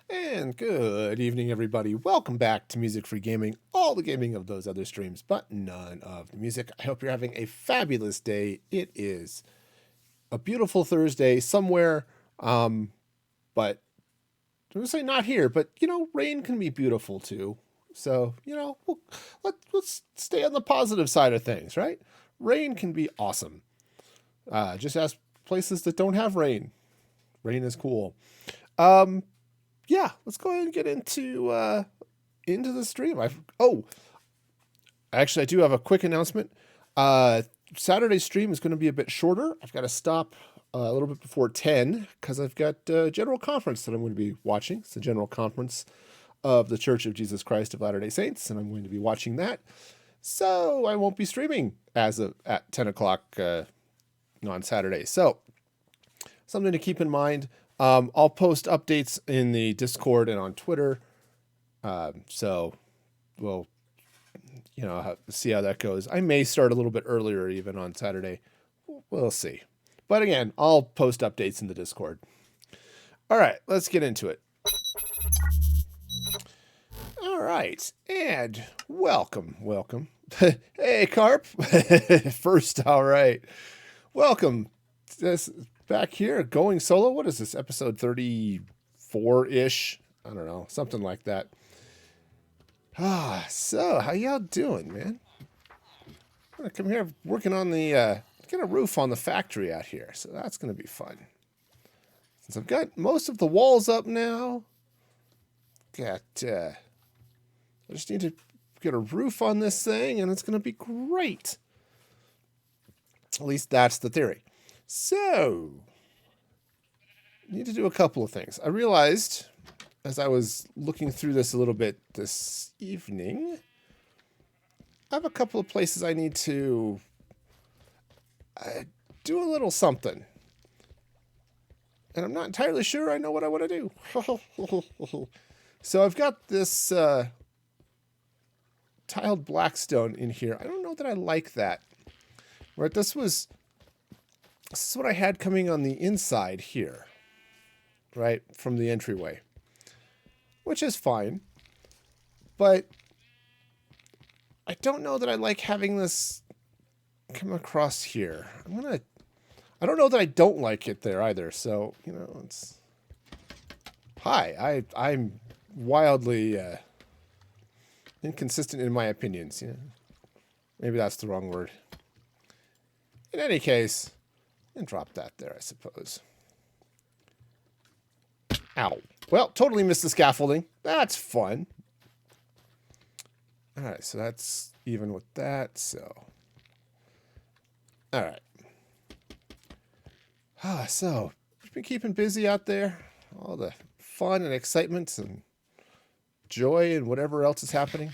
And good evening, everybody. Welcome back to Music Free Gaming. All the gaming of those other streams, but none of the music. I hope you're having a fabulous day. It is a beautiful Thursday somewhere, but I would say not here, but rain can be beautiful too. So, let's stay on the positive side of things, right? Rain can be awesome. Just ask places that don't have rain. Rain is cool. Yeah, let's go ahead and get into the stream. Actually, I do have a quick announcement. Saturday's stream is going to be a bit shorter. I've got to stop a little bit before 10 because I've got a general conference that I'm going to be watching. It's the general conference of the Church of Jesus Christ of Latter-day Saints, and I'm going to be watching that. So I won't be streaming at 10 o'clock on Saturday. So something to keep in mind. I'll post updates in the Discord and on Twitter. So we'll, see how that goes. I may start a little bit earlier even on Saturday. We'll see. But again, I'll post updates in the Discord. All right, let's get into it. All right, and welcome. Hey, Carp. First, all right. Welcome. This back here, going solo. What is this, episode 34-ish? I don't know, something like that. So how y'all doing, man? I'm gonna come here working on the get a roof on the factory out here, so that's gonna be fun. Since I've got most of the walls up now, I just need to get a roof on this thing, and it's gonna be great. At least that's the theory. So, need to do a couple of things. I realized as I was looking through this a little bit this evening, I have a couple of places I need to do a little something. And I'm not entirely sure I know what I want to do. So I've got this tiled blackstone in here. I don't know that I like that. Right, this is what I had coming on the inside here, right, from the entryway, which is fine, but I don't know that I like having this come across here. I don't know that I don't like it there either, so, it's... I'm wildly inconsistent in my opinions, Maybe that's the wrong word. In any case, and drop that there, I suppose. Ow. Well, totally missed the scaffolding. That's fun. All right, so that's even with that, so. All right. So, you've been keeping busy out there. All the fun and excitement and joy and whatever else is happening.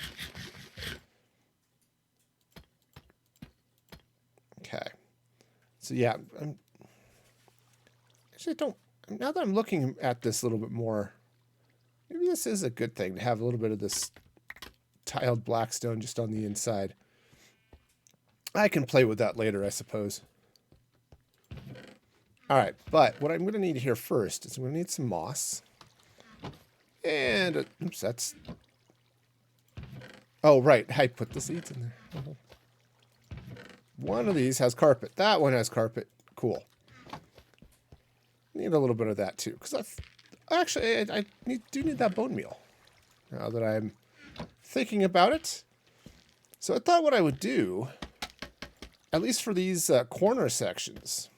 Okay. So yeah, now that I'm looking at this a little bit more, maybe this is a good thing to have a little bit of this tiled blackstone just on the inside. I can play with that later, I suppose. All right, but what I'm going to need here first is I'm going to need some moss. And, oops, that's... Oh, right, I put the seeds in there. One of these has carpet. That one has carpet. Cool. Need a little bit of that too, because I do need that bone meal. Now that I'm thinking about it, so I thought what I would do, at least for these corner sections,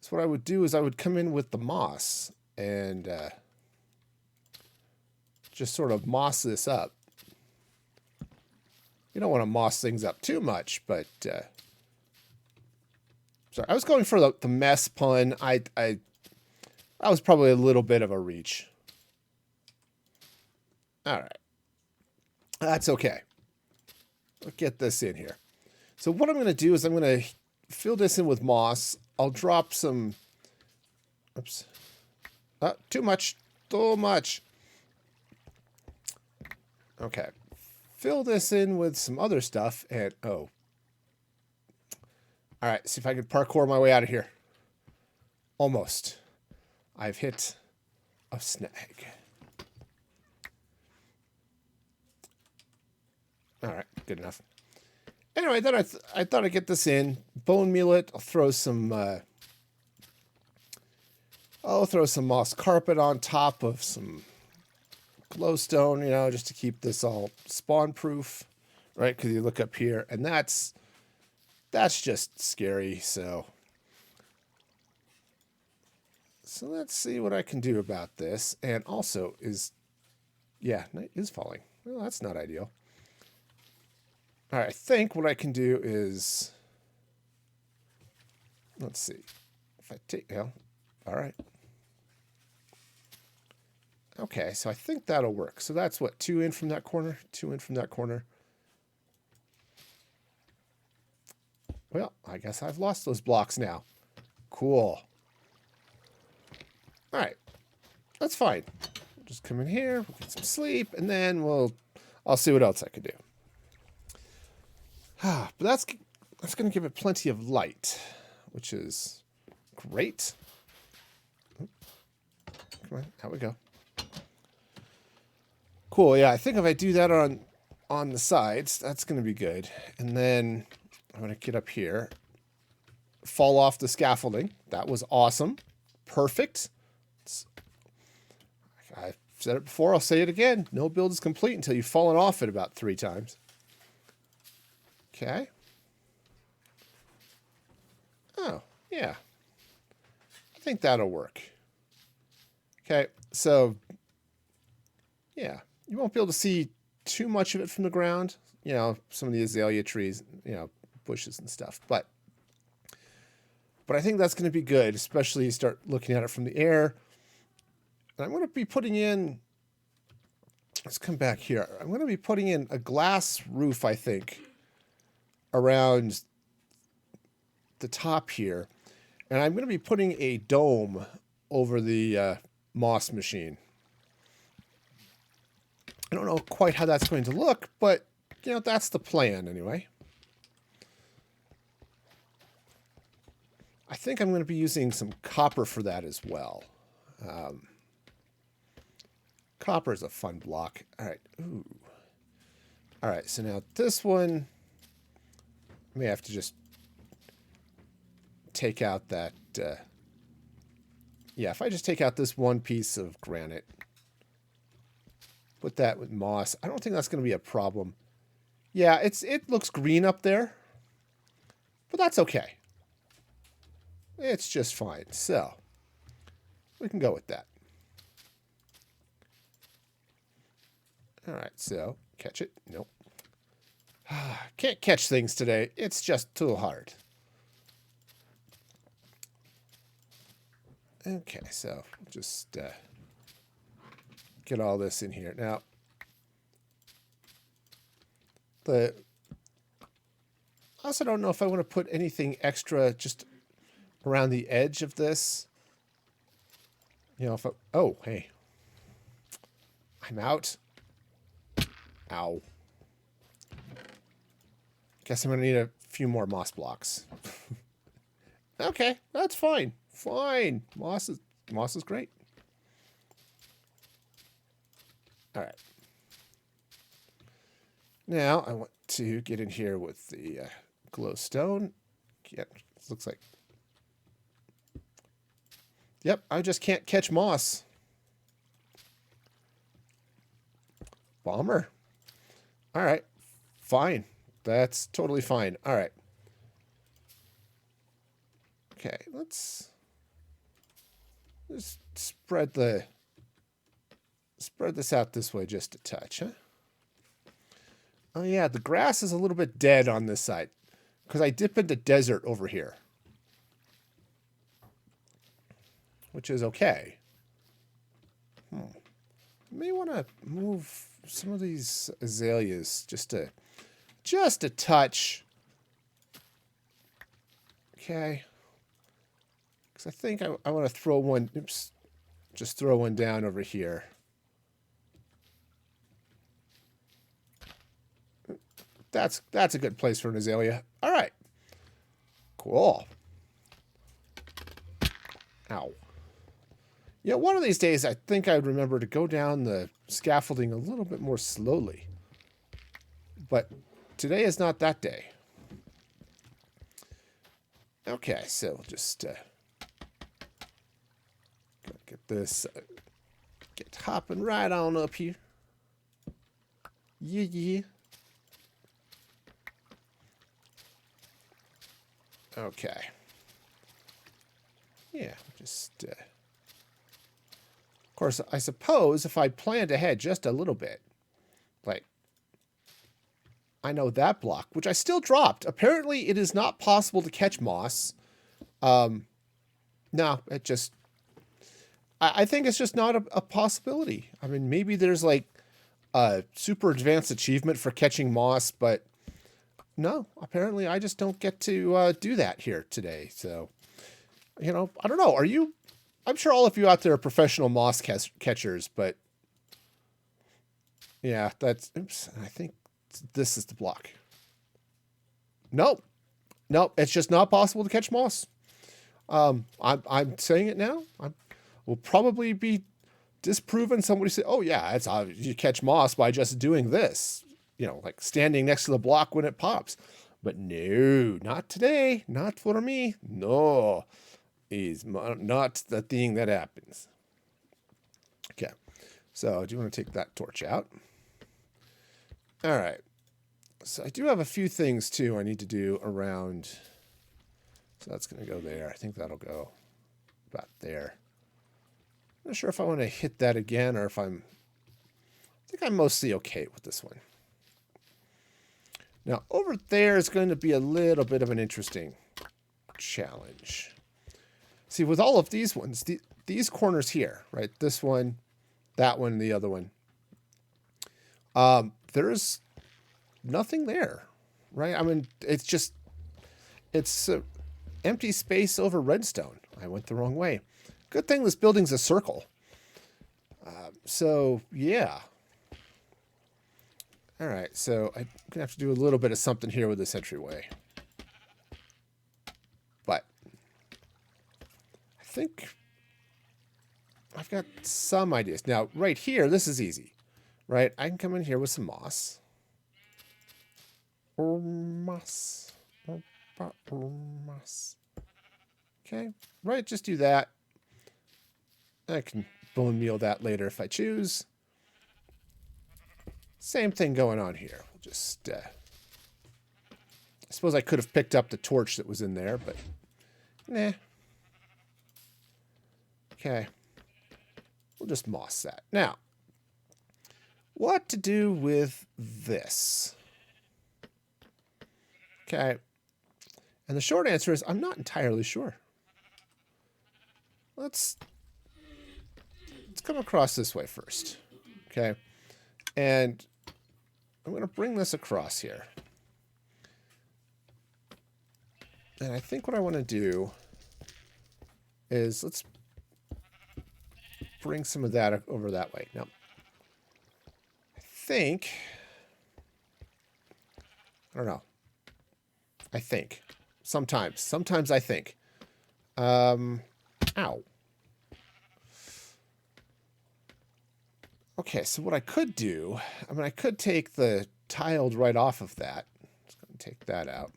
so what I would do is I would come in with the moss and just sort of moss this up. You don't want to moss things up too much, but sorry, I was going for the mess pun. That was probably a little bit of a reach. All right, that's okay. I'll get this in here. So what I'm going to do is I'm going to fill this in with moss. I'll drop some. Oops. Too much. Too much. Okay. Fill this in with some other stuff, and oh. All right, see if I can parkour my way out of here. Almost. I've hit a snag. All right, good enough. Anyway, then I thought I'd get this in, bone meal it. I'll throw some moss carpet on top of some glowstone, you know, just to keep this all spawn proof, right? Because you look up here, and that's just scary. So let's see what I can do about this. And also night is falling. Well, that's not ideal. All right, I think what I can do is, let's see, if I take, all right. Okay, so I think that'll work. So that's what, 2 in from that corner, 2 in from that corner. Well, I guess I've lost those blocks now. Cool. All right, that's fine. We'll just come in here, we'll get some sleep, and then I'll see what else I can do. But that's going to give it plenty of light, which is great. Come on, out we go. Cool, yeah, I think if I do that on the sides, that's going to be good. And then I'm going to get up here, fall off the scaffolding. That was awesome. Perfect. I've said it before, I'll say it again. No build is complete until you've fallen off it about 3 times. Okay. Oh, yeah. I think that'll work. Okay, so, yeah. You won't be able to see too much of it from the ground. You know, some of the azalea trees, you know, bushes and stuff. But I think that's going to be good, especially you start looking at it from the air. And I'm going to be putting in, let's come back here. I'm going to be putting in a glass roof, I think, around the top here. And I'm going to be putting a dome over the moss machine. I don't know quite how that's going to look, but, you know, that's the plan anyway. I think I'm going to be using some copper for that as well. Copper is a fun block. All right. Ooh. All right, so now this one, I may have to just take out that, yeah, if I just take out this one piece of granite, put that with moss, I don't think that's going to be a problem. Yeah, it looks green up there, but that's okay. It's just fine. So we can go with that. All right, so catch it. Nope. Can't catch things today. It's just too hard. Okay, so just get all this in here. Now, I also don't know if I want to put anything extra just around the edge of this. You know, oh, hey. I'm out. Ow. Guess I'm going to need a few more moss blocks. Okay, that's fine. Fine. Moss is great. All right. Now I want to get in here with the glowstone. Yeah, looks like. Yep, I just can't catch moss. Bomber. All right, fine. That's totally fine. All right. Okay, let's just spread this out this way just a touch, huh? Oh yeah, the grass is a little bit dead on this side because I dip into desert over here, which is okay. I may want to move some of these azaleas just a touch. Okay. Because I think I want to throw one, oops, just throw one down over here. That's a good place for an azalea. All right. Cool. Ow. Yeah, one of these days, I think I'd remember to go down the scaffolding a little bit more slowly. But today is not that day. Okay, so we'll just get this, get hopping right on up here. Yeah, yeah. Okay. Yeah, just... of course, I suppose if I planned ahead just a little bit, like, I know that block, which I still dropped. Apparently, it is not possible to catch moss. No, it just... I think it's just not a possibility. I mean, maybe there's, like, a super advanced achievement for catching moss, but no, apparently I just don't get to do that here today. So, you know, I don't know. Are you... I'm sure all of you out there are professional moss catchers, but yeah, that's... Oops, I think this is the block. Nope. Nope, it's just not possible to catch moss. I'm saying it now. I will probably be disproven. Somebody say, "Oh yeah, it's you catch moss by just doing this." You know, like standing next to the block when it pops. But no, not today. Not for me. No, is not the thing that happens. Okay, so I do want to take that torch out. All right. So I do have a few things too I need to do around. So that's going to go there. I think that'll go about there. I'm not sure if I want to hit that again or if I think I'm mostly okay with this one. Now, over there is going to be a little bit of an interesting challenge. See, with all of these ones, these corners here, right? This one, that one, the other one. There's nothing there, right? I mean, it's just, it's empty space over redstone. I went the wrong way. Good thing this building's a circle. So, yeah. All right, so I'm going to have to do a little bit of something here with this entryway. But I think I've got some ideas. Now, right here, this is easy, right? I can come in here with some moss. Moss. Okay, right, just do that. I can bone meal that later if I choose. Same thing going on here. We'll just, I suppose I could have picked up the torch that was in there, but nah. Okay. We'll just moss that. Now, what to do with this? Okay. And the short answer is I'm not entirely sure. Let's come across this way first. Okay. And I'm going to bring this across here. And I think what I want to do is let's bring some of that over that way. Now, I think, I don't know. I think. Sometimes I think. Ow. Okay, so what I could do, I mean, I could take the tiled right off of that. Just going to take that out.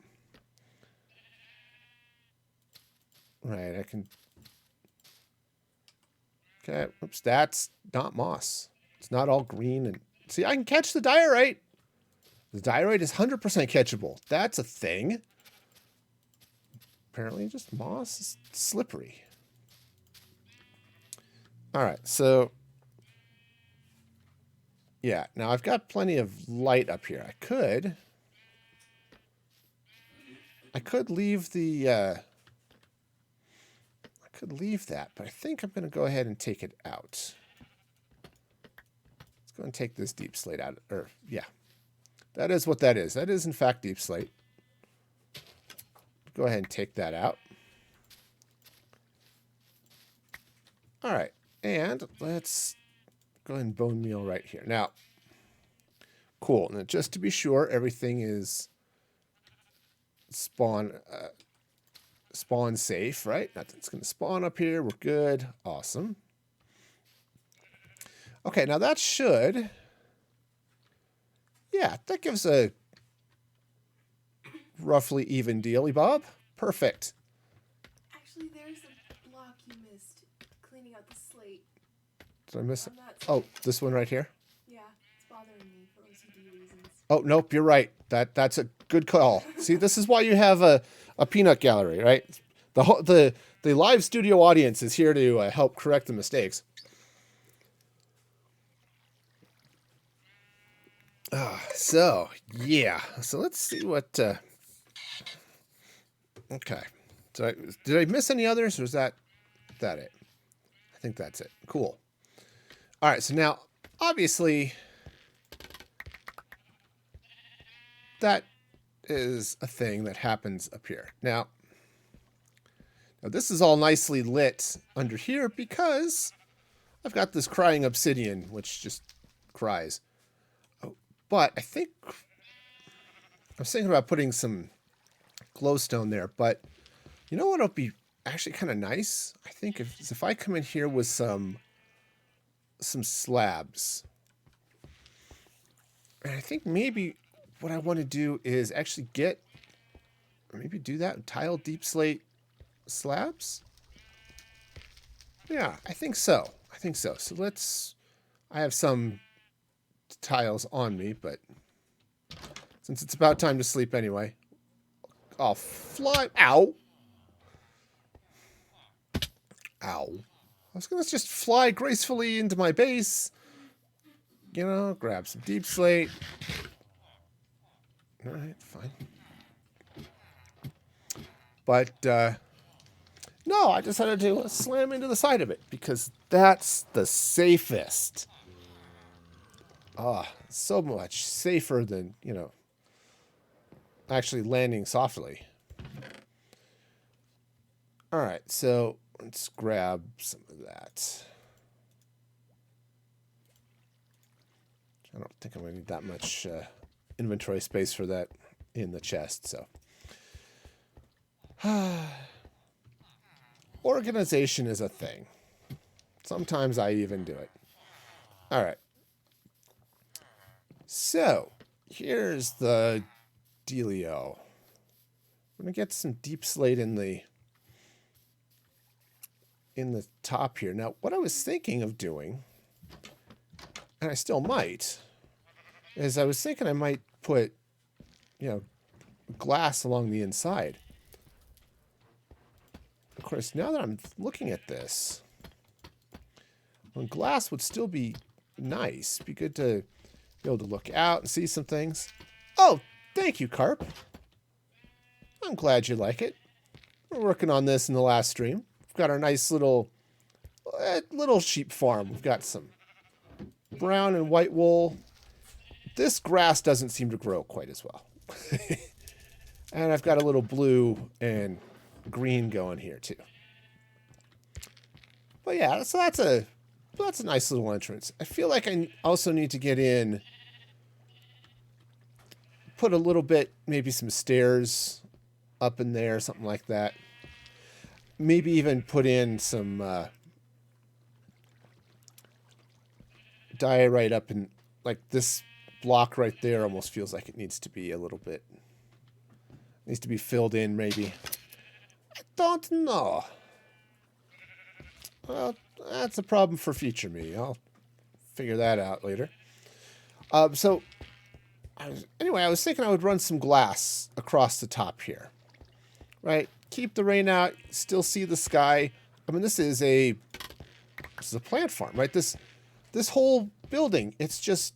Right, I can... Okay, oops, that's not moss. It's not all green. And see, I can catch the diorite. The diorite is 100% catchable. That's a thing. Apparently just moss is slippery. All right, so... yeah, now I've got plenty of light up here. I could leave the... I could leave that, but I think I'm going to go ahead and take it out. Let's go and take this deep slate out. Or, yeah. That is what that is. That is, in fact, deep slate. Go ahead and take that out. All right. And let's go ahead and bone meal right here. Now, cool. Now, just to be sure, everything is spawn safe, right? Nothing's going to spawn up here. We're good. Awesome. Okay, now that should... Yeah, that gives a roughly even dealy, Bob. Perfect. Actually, there's a block you missed cleaning out the slate. Did I miss it? On that Oh, side. this one right here? Yeah, it's bothering me for OCD reasons. Oh, nope, you're right. That's a good call. See, this is why you have a peanut gallery, right? The live studio audience is here to help correct the mistakes. So, yeah. So let's see what... okay. So did I miss any others, or is that it? I think that's it. Cool. All right, so now, obviously, that is a thing that happens up here. Now this is all nicely lit under here because I've got this crying obsidian, which just cries. Oh, but I think I was thinking about putting some glowstone there, but you know what would be actually kind of nice? I think if I come in here with some slabs. And I think maybe what I want to do is actually maybe do that tile deep slate slabs. Yeah, I think so. So I have some tiles on me, but since it's about time to sleep anyway, I'll fly. Ow. I was going to just fly gracefully into my base. You know, grab some deep slate. All right, fine. But, no, I decided to slam into the side of it because that's the safest. So much safer than, actually landing softly. All right, so let's grab some of that. I don't think I'm going to need that much inventory space for that in the chest, so. Organization is a thing. Sometimes I even do it. All right. So, here's the dealio. I'm going to get some deep slate in the top here. Now, what I was thinking of doing, and I still might, is I was thinking I might put, glass along the inside. Of course, now that I'm looking at this, well, glass would still be nice. Be good to be able to look out and see some things. Oh, thank you, Carp. I'm glad you like it. We're working on this in the last stream. We've got our nice little sheep farm. We've got some brown and white wool. This grass doesn't seem to grow quite as well. And I've got a little blue and green going here too. But yeah, so that's a nice little entrance. I feel like I also need to get in, put a little bit, maybe some stairs up in there, something like that. Maybe even put in some diorite up in, like, this block right there almost feels like it needs to be a little bit, needs to be filled in maybe. I don't know. Well, that's a problem for future me. I'll figure that out later. So, I was thinking I would run some glass across the top here. Right? Keep the rain out, still see the sky. I mean, this is a plant farm, right? This whole building, it's just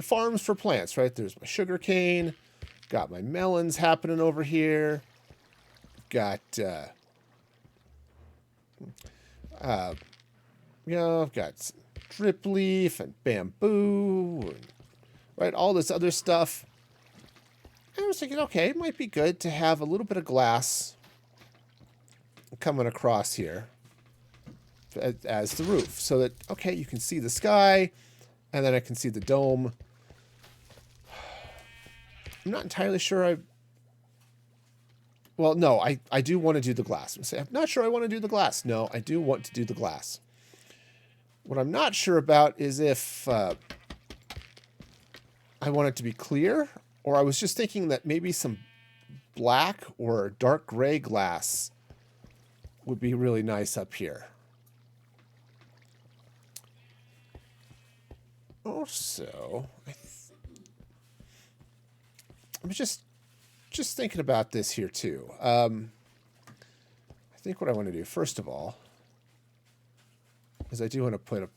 farms for plants, right? There's my sugar cane, got my melons happening over here, got I've got drip leaf and bamboo, and, right? All this other stuff. And I was thinking, okay, it might be good to have a little bit of glass coming across here as the roof, so that, okay, you can see the sky, and then I can see the dome. I'm not entirely sure well, no, I do want to do the glass. I'm not sure I want to do the glass. No, I do want to do the glass. What I'm not sure about is if I want it to be clear, or I was just thinking that maybe some black or dark gray glass would be really nice up here. Also, I'm just thinking about this here too. I think what I want to do, first of all, is I do want to put a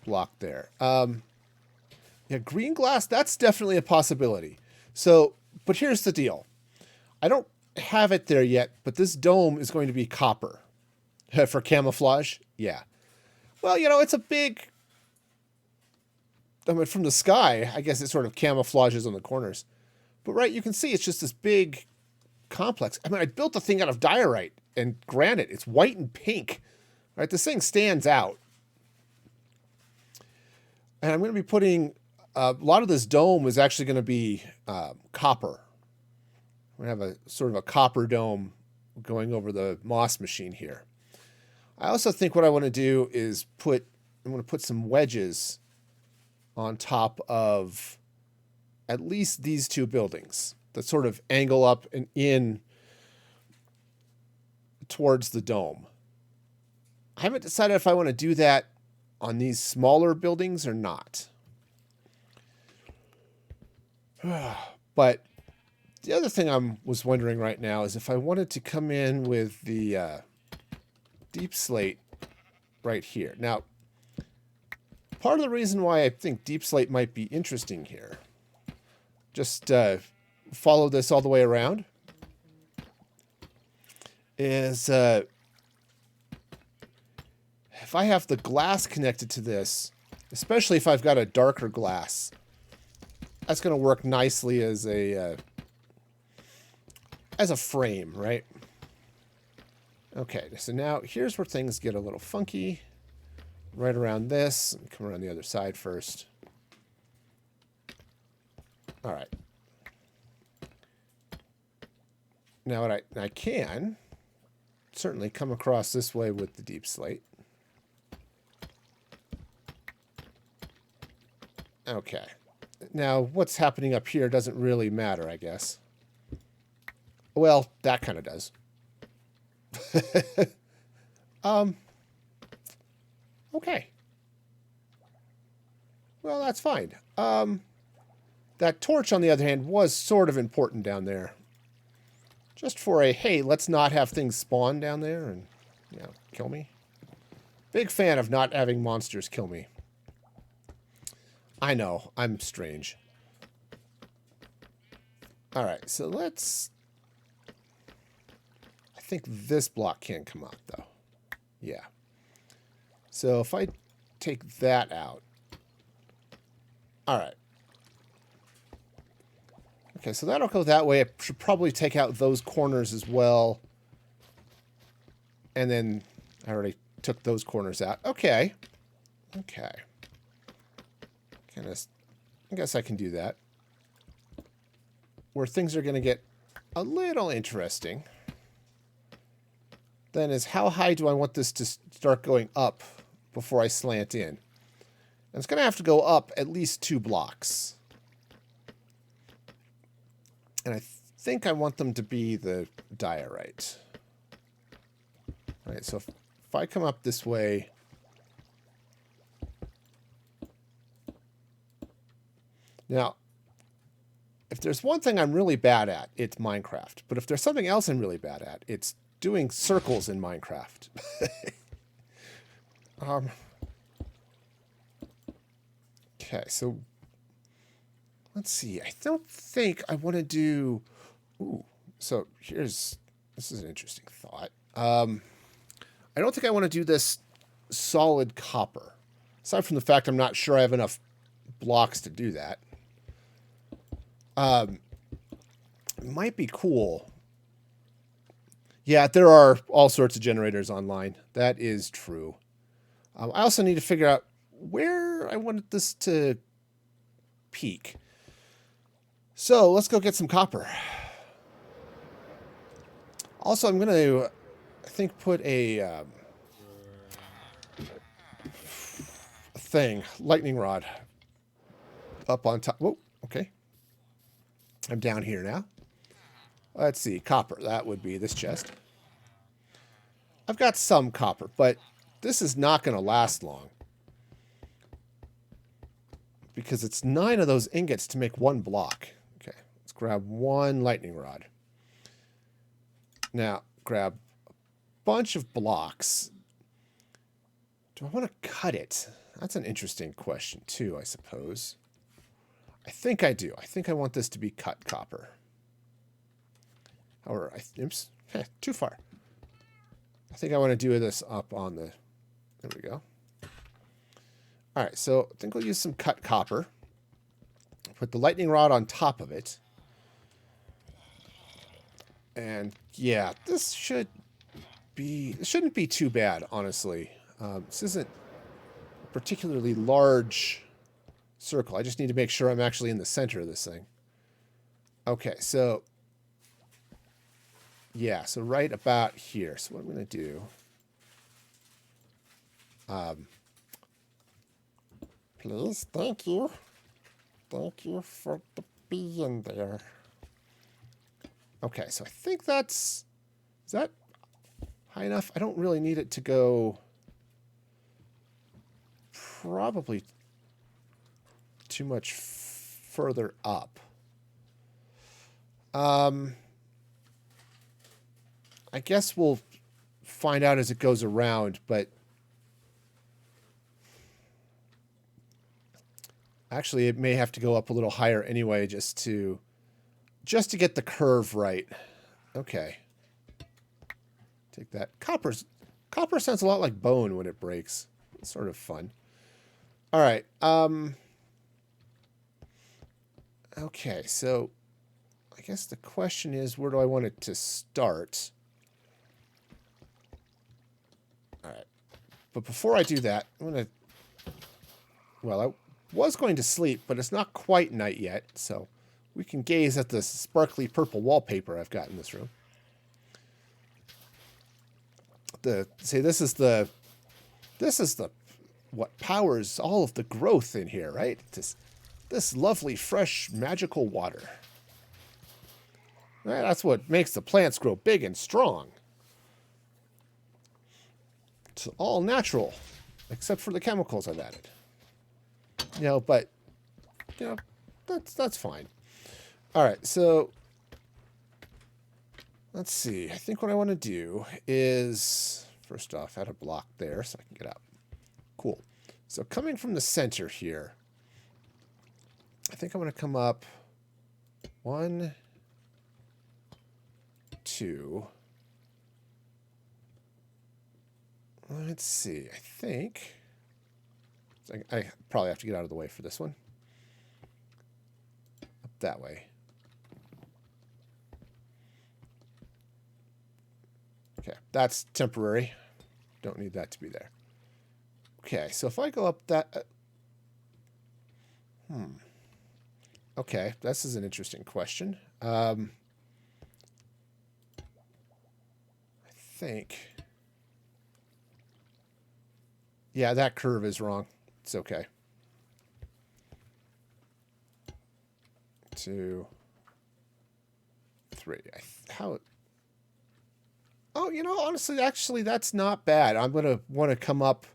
block there. Yeah, green glass, that's definitely a possibility. So, but here's the deal. I don't have it there yet, but this dome is going to be copper. For camouflage? Yeah. Well, you know, it's a big... I mean, from the sky, I guess it sort of camouflages on the corners. But, right, you can see it's just this big complex. I mean, I built the thing out of diorite and granite. It's white and pink. Right, this thing stands out. And I'm going to be putting... a lot of this dome is actually going to be copper. We're going to have a sort of a copper dome going over the Moss machine here. I also think what I want to do is I'm going to put some wedges on top of at least these two buildings that sort of angle up and in towards the dome. I haven't decided if I want to do that on these smaller buildings or not. But the other thing I was wondering right now is if I wanted to come in with the deep slate right here. Now, part of the reason why I think deep slate might be interesting here, just follow this all the way around, is if I have the glass connected to this, especially if I've got a darker glass, that's going to work nicely as a frame, right? Okay, so now here's where things get a little funky. Right around this. Come around the other side first. All right. Now what I can certainly come across this way with the deep slate. Okay. Now what's happening up here doesn't really matter, I guess. Well, that kind of does. Okay. Well, that's fine. That torch, on the other hand, was sort of important down there. Just for a, hey, let's not have things spawn down there and, you know, kill me. Big fan of not having monsters kill me. I know, I'm strange. Alright, so let's... I think this block can come out, though. Yeah. So if I take that out... Alright. Okay, so that'll go that way. I should probably take out those corners as well. And then I already took those corners out. Okay. Okay. I guess I can do that. Where things are going to get a little interesting then is how high do I want this to start going up before I slant in? And it's going to have to go up at least 2 blocks. And I think I want them to be the diorite. All right, so if I come up this way... Now, if there's one thing I'm really bad at, it's Minecraft. But if there's something else I'm really bad at, it's doing circles in Minecraft. Okay, so let's see. I don't think I want to do... Ooh, so this is an interesting thought. I don't think I want to do this solid copper. Aside from the fact I'm not sure I have enough blocks to do that. It might be cool. Yeah, there are all sorts of generators online. That is true. I also need to figure out where I wanted this to peak. So let's go get some copper. Also, I'm going to, I think, put a... thing. Lightning rod. Up on top. Whoa, okay. I'm down here now. Let's see. Copper. That would be this chest. I've got some copper, but this is not going to last long. Because it's 9 of those ingots to make 1 block. Okay, let's grab 1 lightning rod. Now, grab a bunch of blocks. Do I want to cut it? That's an interesting question, too, I suppose. I think I do. I think I want this to be cut copper. However, oops, too far. I think I want to do this up on the... There we go. All right, so I think we'll use some cut copper. Put the lightning rod on top of it. And yeah, this shouldn't be too bad, honestly. This isn't a particularly large circle. I just need to make sure I'm actually in the center of this thing. Okay, so yeah, so right about here. So what I'm going to do... Please, thank you. Thank you for being there. Okay, so I think that's... Is that high enough? I don't really need it to go... Probably too much further up. I guess we'll find out as it goes around, but... Actually, it may have to go up a little higher anyway, just to get the curve right. Okay. Take that. Copper sounds a lot like bone when it breaks. It's sort of fun. All right. Okay, so I guess the question is, where do I want it to start? All right. But before I do that, I'm going to... Well, I was going to sleep, but it's not quite night yet, so we can gaze at the sparkly purple wallpaper I've got in this room. This is the what powers all of the growth in here, right? This lovely, fresh, magical water. Right, that's what makes the plants grow big and strong. It's all natural, except for the chemicals I've added. You know, but, you know, that's fine. All right, so let's see. I think what I want to do is, first off, add a block there so I can get out. Cool. So coming from the center here, I think I'm going to come up 1, 2. Let's see. I think... I probably have to get out of the way for this one. Up that way. Okay, that's temporary. Don't need that to be there. Okay, so if I go up that... Okay, this is an interesting question. I think... Yeah, that curve is wrong. It's okay. 2, 3. How... Oh, you know, honestly, actually, that's not bad. I'm going to want to come up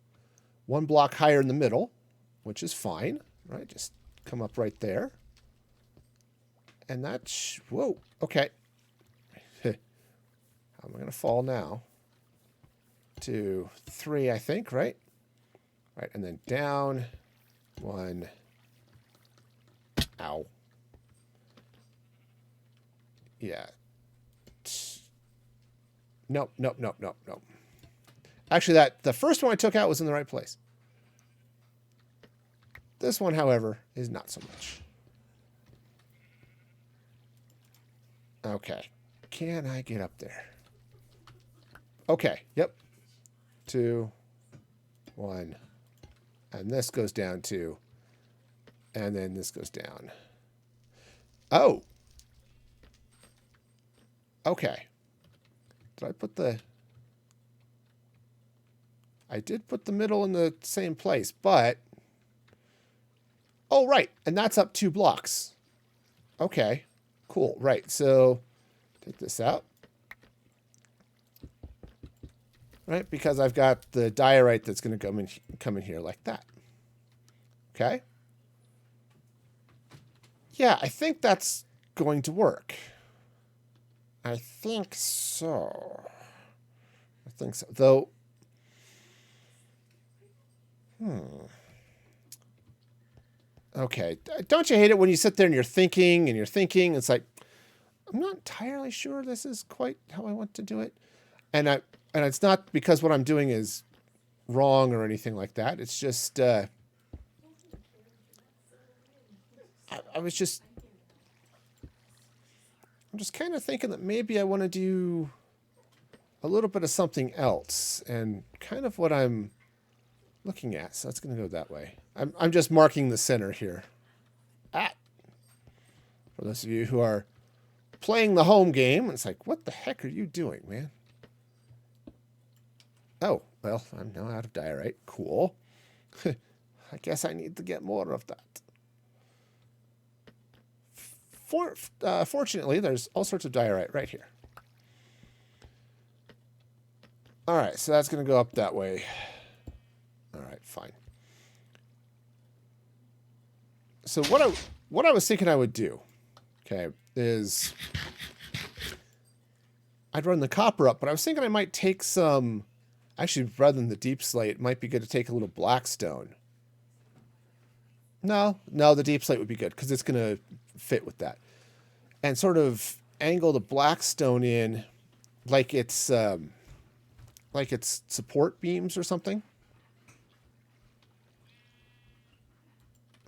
1 block higher in the middle, which is fine, right? Just come up right there. And that's... Whoa, okay. How am I going to fall now? 2, 3, I think, right? Right, and then down. 1. Ow. Yeah. Nope. Actually, the first one I took out was in the right place. This one, however, is not so much. Okay. Can I get up there? Okay. Yep. 2, 1. And this goes down 2. And then this goes down. Oh. Okay. Did I put the... I did put the middle in the same place, but Oh, right. And that's up 2 blocks. Okay. Cool. Right. So take this out. Right? Because I've got the diorite that's going to come in here like that. Okay. Yeah, I think that's going to work. I think so. Though, okay. Don't you hate it when you sit there and you're thinking? It's like, I'm not entirely sure this is quite how I want to do it. And it's not because what I'm doing is wrong or anything like that. It's just, I was just, I'm just kind of thinking that maybe I want to do a little bit of something else, and kind of what I'm looking at. So that's going to go that way. I'm just marking the center here. For those of you who are playing the home game, it's like, what the heck are you doing, man? Oh, well, I'm now out of diorite. Cool. I guess I need to get more of that. Fortunately, there's all sorts of diorite right here. All right, so that's going to go up that way. All right, fine. So what I was thinking I would do, okay, is I'd run the copper up, but I was thinking I might take some, actually, rather than the deep slate, it might be good to take a little blackstone. No, the deep slate would be good because it's going to fit with that. And sort of angle the blackstone in like it's support beams or something.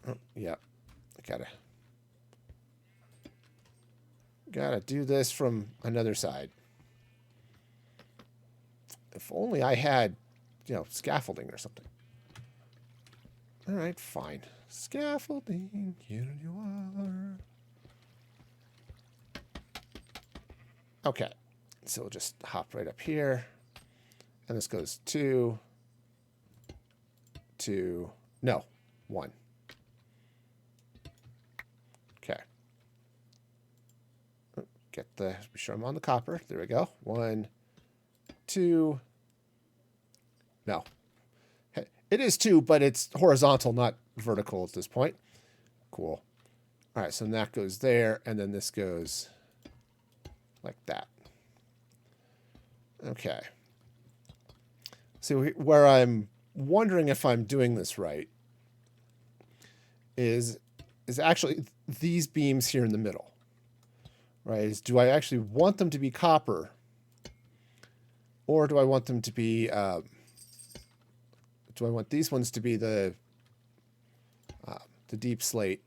Oh, yeah, I gotta do this from another side. If only I had, scaffolding or something. All right, fine. Scaffolding, here you are. Okay, so we'll just hop right up here. And this goes 2, 1. Okay. Be sure I'm on the copper. There we go. 1, 2. No. It is 2, but it's horizontal, not vertical at this point. Cool. All right, so that goes there, and then this goes like that. Okay. So where I'm wondering if I'm doing this right is actually these beams here in the middle. Right? Do I actually want them to be copper, or do I want them to be? Do I want these ones to be the deep slate?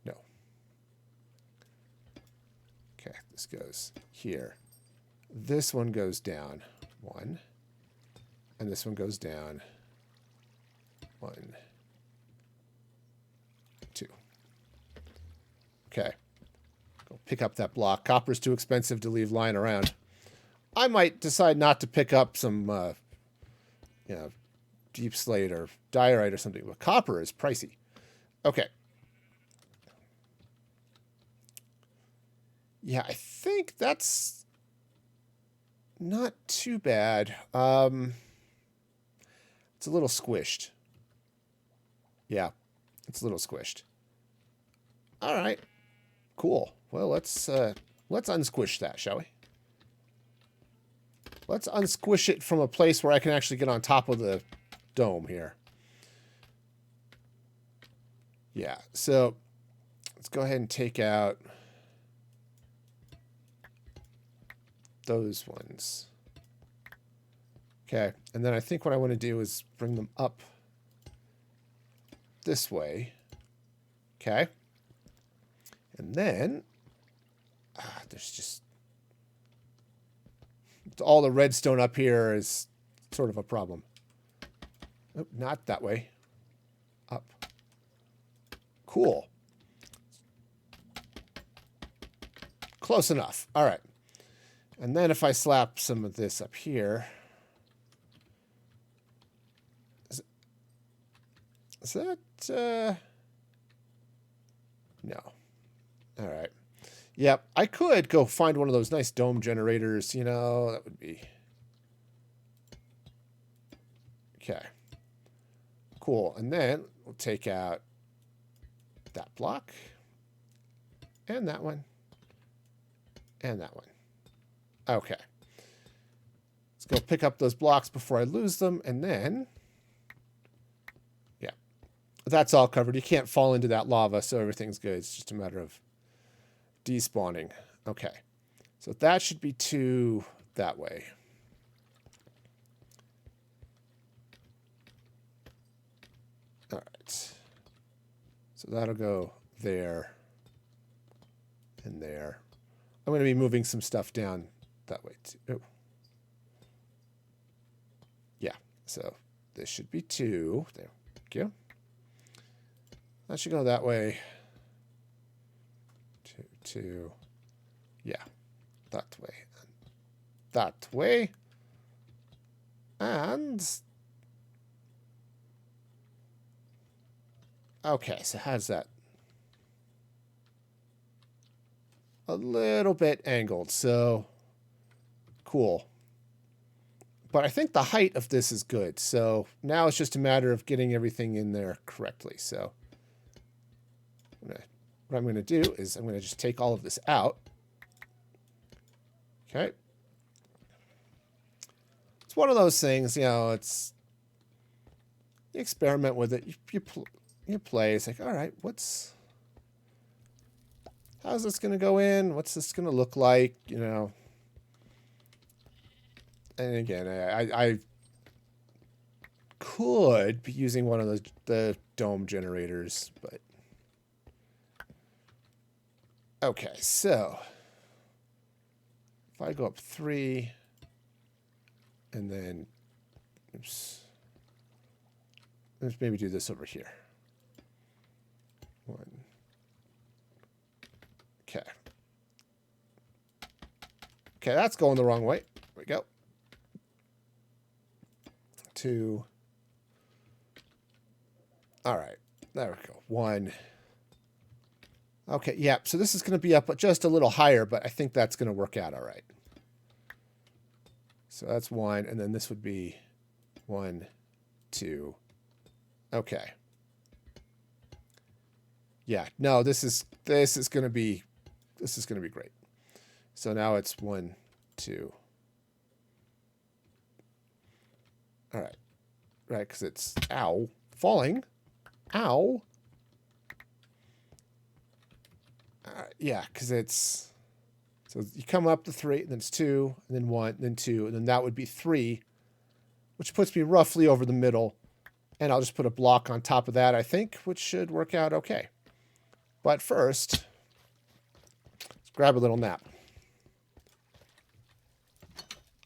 No. Okay, this goes here. This one goes down 1, and this one goes down 1, 2. Okay. Go pick up that block. Copper's too expensive to leave lying around. I might decide not to pick up some, deep slate or diorite or something, but copper is pricey. Okay. Yeah, I think that's not too bad. It's a little squished. Yeah, it's a little squished. All right. Cool. Well, let's unsquish that, shall we? Let's unsquish it from a place where I can actually get on top of the dome here. Yeah, so let's go ahead and take out those ones. Okay, and then I think what I want to do is bring them up this way. Okay. And then there's just all the redstone up here is sort of a problem. Nope, not that way. Up. Cool. Close enough. All right. And then if I slap some of this up here. Is that, no. All right. Yep, I could go find one of those nice dome generators, you know, that would be... Okay. Cool, and then we'll take out that block, and that one, and that one. Okay. Let's go pick up those blocks before I lose them, and then... Yeah. That's all covered. You can't fall into that lava, so everything's good. It's just a matter of despawning. Okay. So that should be 2 that way. All right. So that'll go there and there. I'm going to be moving some stuff down that way too. Oh. Yeah. So this should be 2. There. Thank you. That should go that way. 2. Yeah. That way. That way. And... Okay, so how's that? A little bit angled, so cool. But I think the height of this is good, so now it's just a matter of getting everything in there correctly. So what I'm going to do is I'm going to just take all of this out. Okay. It's one of those things, you know, it's... You experiment with it. You play. It's like, all right, how's this going to go in? What's this going to look like? You know. And again, I could be using one of the dome generators, but okay. So if I go up 3, and then oops, let's maybe do this over here. 1. Okay. Okay, that's going the wrong way. There we go. 2. All right. There we go. 1. Okay, yeah. So this is going to be up just a little higher, but I think that's going to work out all right. So that's 1, and then this would be 1, 2. Okay. Yeah, no, this is going to be great. So now it's 1, 2. All right. Right, because it's falling. Ow. Yeah, because it's so you come up to 3, and then it's 2, and then 1, and then 2, and then that would be 3, which puts me roughly over the middle. And I'll just put a block on top of that, I think, which should work out okay. But first, let's grab a little nap.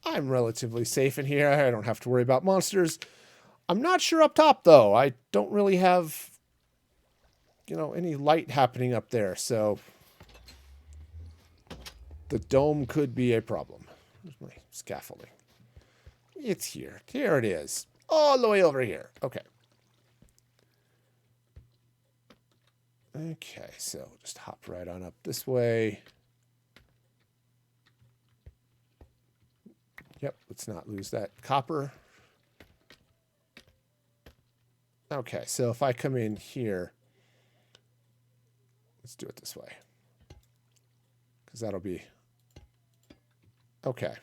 I'm relatively safe in here. I don't have to worry about monsters. I'm not sure up top, though. I don't really have, you know, any light happening up there, so the dome could be a problem. Where's my scaffolding? It's here. Here it is. All the way over here. Okay. Okay, so just hop right on up this way. Yep, let's not lose that copper. Okay, so if I come in here, let's do it this way. Because that'll be... Okay.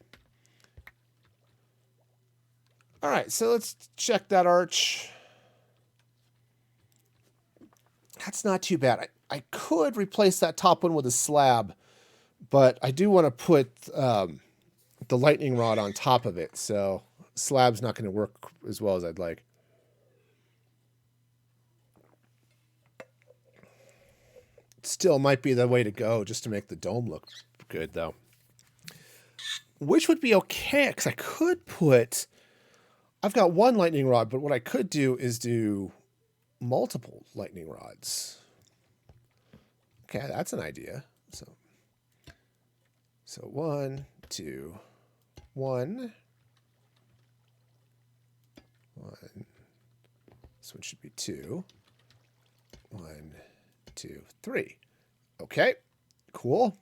All right, so let's check that arch. That's not too bad. I could replace that top one with a slab, but I do want to put the lightning rod on top of it, so slab's not going to work as well as I'd like. Still might be the way to go just to make the dome look good, though. Which would be okay, because I could put... I've got one lightning rod, but what I could do is do multiple lightning rods. Okay, that's an idea. So 1, 2, 1. 1. This one should be 2. 1, 2, 3. Okay, cool.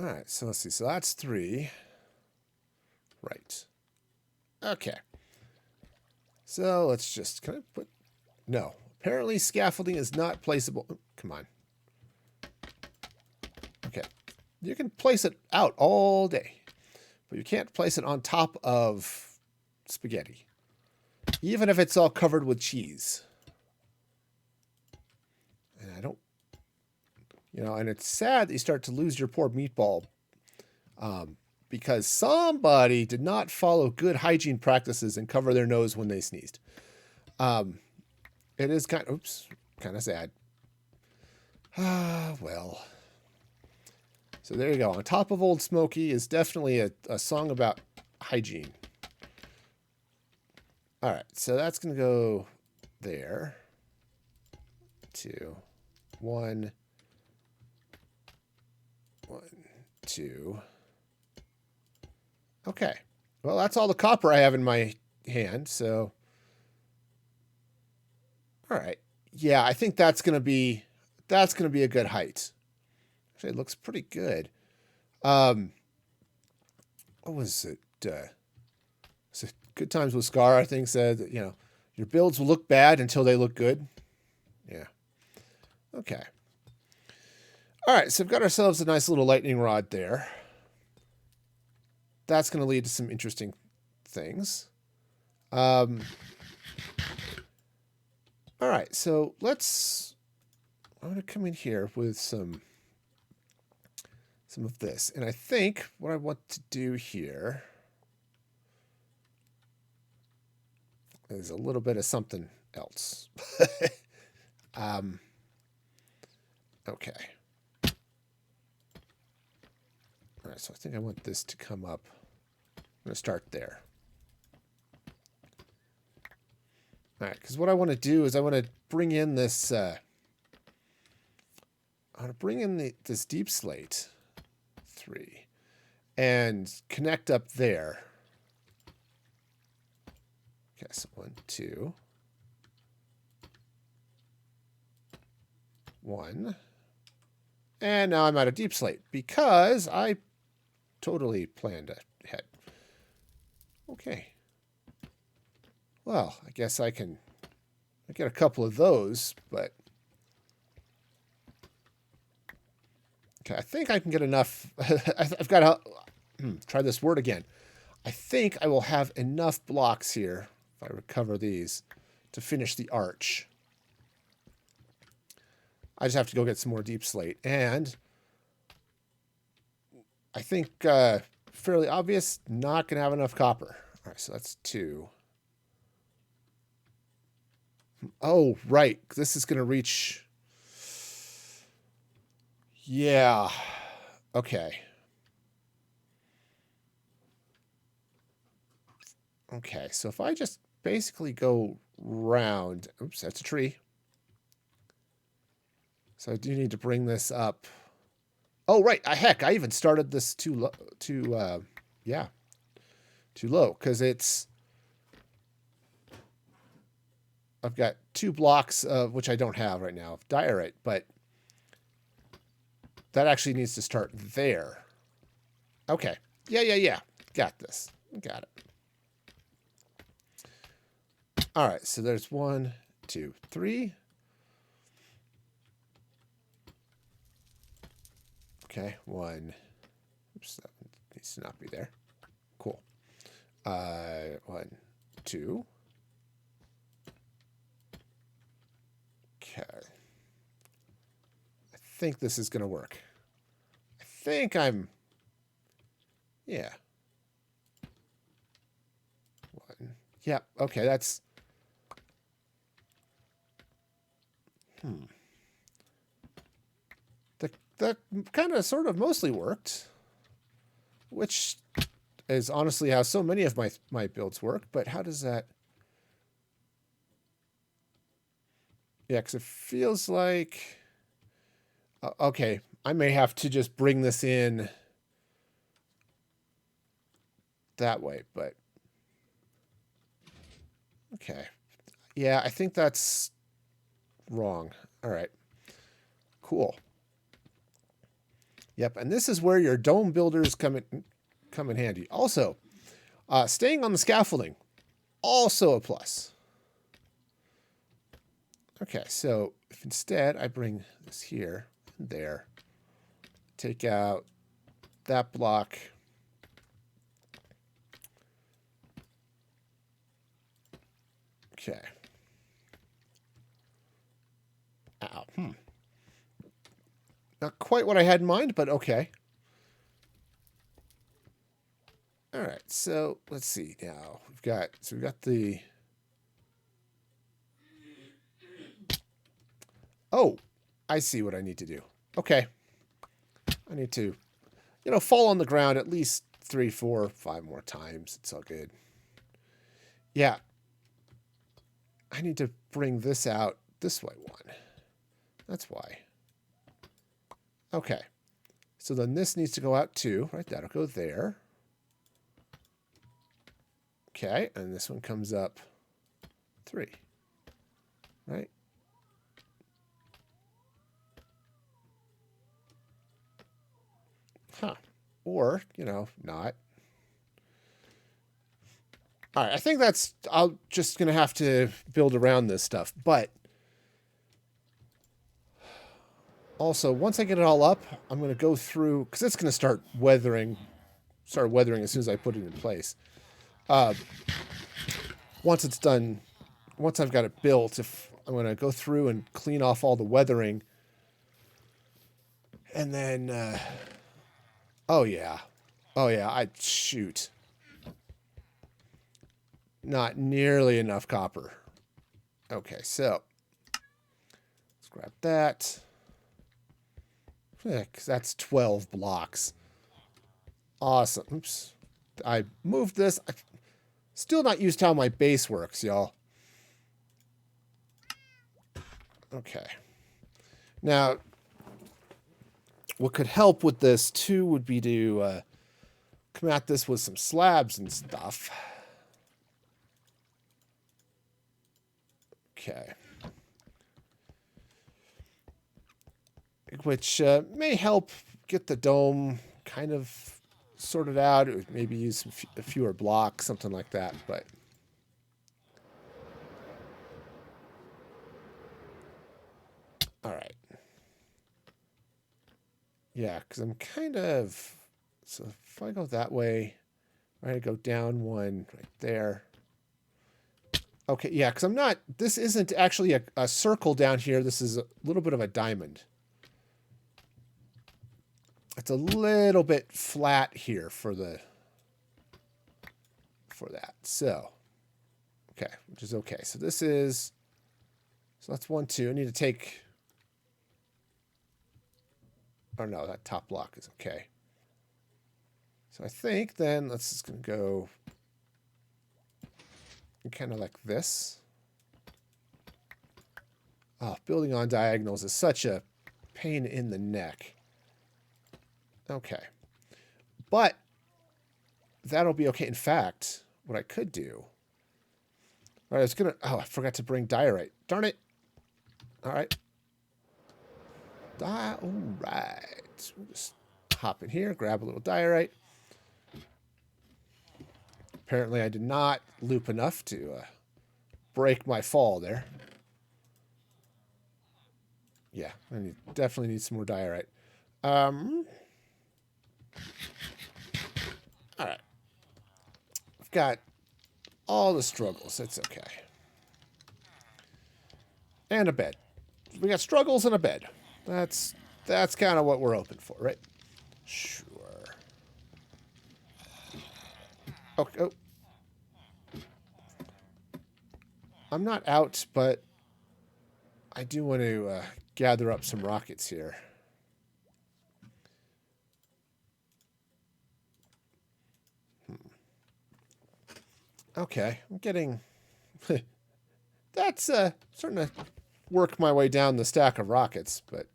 All right, so let's see. So that's 3. Right. Okay. So let's just kind of put... No. Apparently scaffolding is not placeable. Oh, come on. Okay. You can place it out all day, but you can't place it on top of spaghetti, even if it's all covered with cheese. And I don't... You know, and it's sad that you start to lose your poor meatball because somebody did not follow good hygiene practices and cover their nose when they sneezed. It is kind of sad. Well. So there you go. On Top of Old Smoky is definitely a song about hygiene. All right, so that's going to go there. 2, 1. 1, 2. Okay. Well, that's all the copper I have in my hand, so... All right. Yeah, I think that's going to be a good height. Actually, it looks pretty good. What was it? So Good Times with Scar, I think, said that, you know, your builds will look bad until they look good. Yeah. Okay. All right, so we've got ourselves a nice little lightning rod there. That's going to lead to some interesting things. All right, so I'm going to come in here with some of this. And I think what I want to do here is a little bit of something else. Okay. All right, so I think I want this to come up. I'm going to start there. All right, because what I want to do is I want to bring in this... I want to bring in this deep slate 3 and connect up there. Okay, so 1, 2, 1, and now I'm out of deep slate because I totally planned ahead. Okay. Well, I guess I get a couple of those, but okay, I think I can get enough. I've got to try this word again. I think I will have enough blocks here, if I recover these, to finish the arch. I just have to go get some more deep slate. And I think fairly obvious, not going to have enough copper. All right, so that's 2. Oh, right. This is going to reach... Yeah. Okay. Okay, so if I just basically go round... Oops, that's a tree. So I do need to bring this up. Oh, right. Heck, I even started this too low, too low, because it's... I've got 2 blocks of, which I don't have right now, of diorite, but that actually needs to start there. Okay. Yeah. Got this. Got it. All right, so there's 1, 2, 3. Okay, 1. Oops, that one needs to not be there. Cool. 1, 2. Okay. I think this is going to work. I think I'm... Yeah. 1. Yeah, okay, that's... That kind of sort of mostly worked, which is honestly how so many of my builds work, but how does that... Yeah, because it feels like... okay, I may have to just bring this in that way, but Okay. Yeah, I think that's wrong. All right. Cool. Yep, and this is where your dome builders come in handy. Also, staying on the scaffolding, also a plus. Okay, so if instead I bring this here and there, take out that block. Okay. Ow. Not quite what I had in mind, but okay. All right, so let's see now. We've got the... Oh, I see what I need to do. Okay. I need to, fall on the ground at least 3, 4, 5 more times. It's all good. Yeah. I need to bring this out this way one. That's why. Okay. So then this needs to go out too, right? That'll go there. Okay, and this one comes up 3. Right? Huh. Or, not. All right, I think I'm just going to have to build around this stuff. But also, once I get it all up, I'm going to go through, because it's going to start weathering as soon as I put it in place. Once it's done, once I've got it built, if I'm going to go through and clean off all the weathering. And then, oh yeah, shoot. Not nearly enough copper. Okay, so let's grab that. Because that's 12 blocks. Awesome. Oops. I moved this. I'm still not used to how my base works, y'all. Okay. Now, what could help with this, too, would be to come at this with some slabs and stuff. Okay. Which may help get the dome kind of sorted out. Maybe use fewer blocks, something like that. But all right. Yeah, because I'm kind of... So if I go that way, I'm going to go down one right there. Okay, yeah, because I'm not... This isn't actually a circle down here. This is a little bit of a diamond. It's a little bit flat here for that. So, okay, which is okay. So this is... So that's 1, 2. I need to take... Oh, no, that top block is okay. So I think then let's just going to go kind of like this. Oh, building on diagonals is such a pain in the neck. Okay. But that'll be okay. In fact, what I could do... All right, I was going to... Oh, I forgot to bring diorite. Darn it. All right. All right. We'll just hop in here, grab a little diorite. Apparently, I did not loop enough to break my fall there. Yeah, I definitely need some more diorite. All right. I've got all the struggles. It's okay. And a bed. We got struggles and a bed. That's kind of what we're hoping for, right? Sure. Okay. Oh. I'm not out, but I do want to gather up some rockets here. Okay, I'm getting... That's starting to work my way down the stack of rockets, but...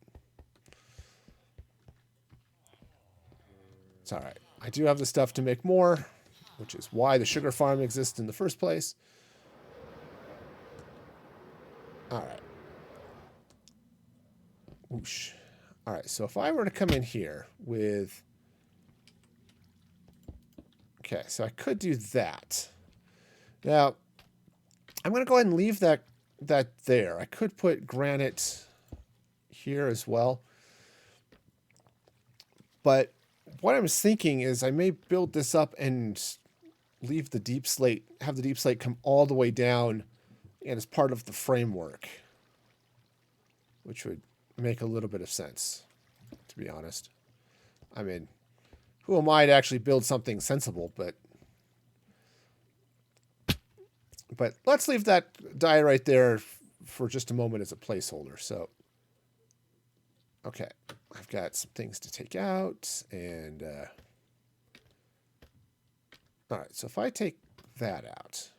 It's alright. I do have the stuff to make more, which is why the sugar farm exists in the first place. All right. Whoosh. All right, so if I were to come in here with... Okay, so I could do that. Now, I'm going to go ahead and leave that there. I could put granite here as well. But what I was thinking is I may build this up and leave the deep slate, have the deep slate come all the way down and as part of the framework, which would make a little bit of sense, to be honest. I mean, who am I to actually build something sensible, but let's leave that die right there for just a moment as a placeholder. So, okay, I've got some things to take out, and all right, so if I take that out,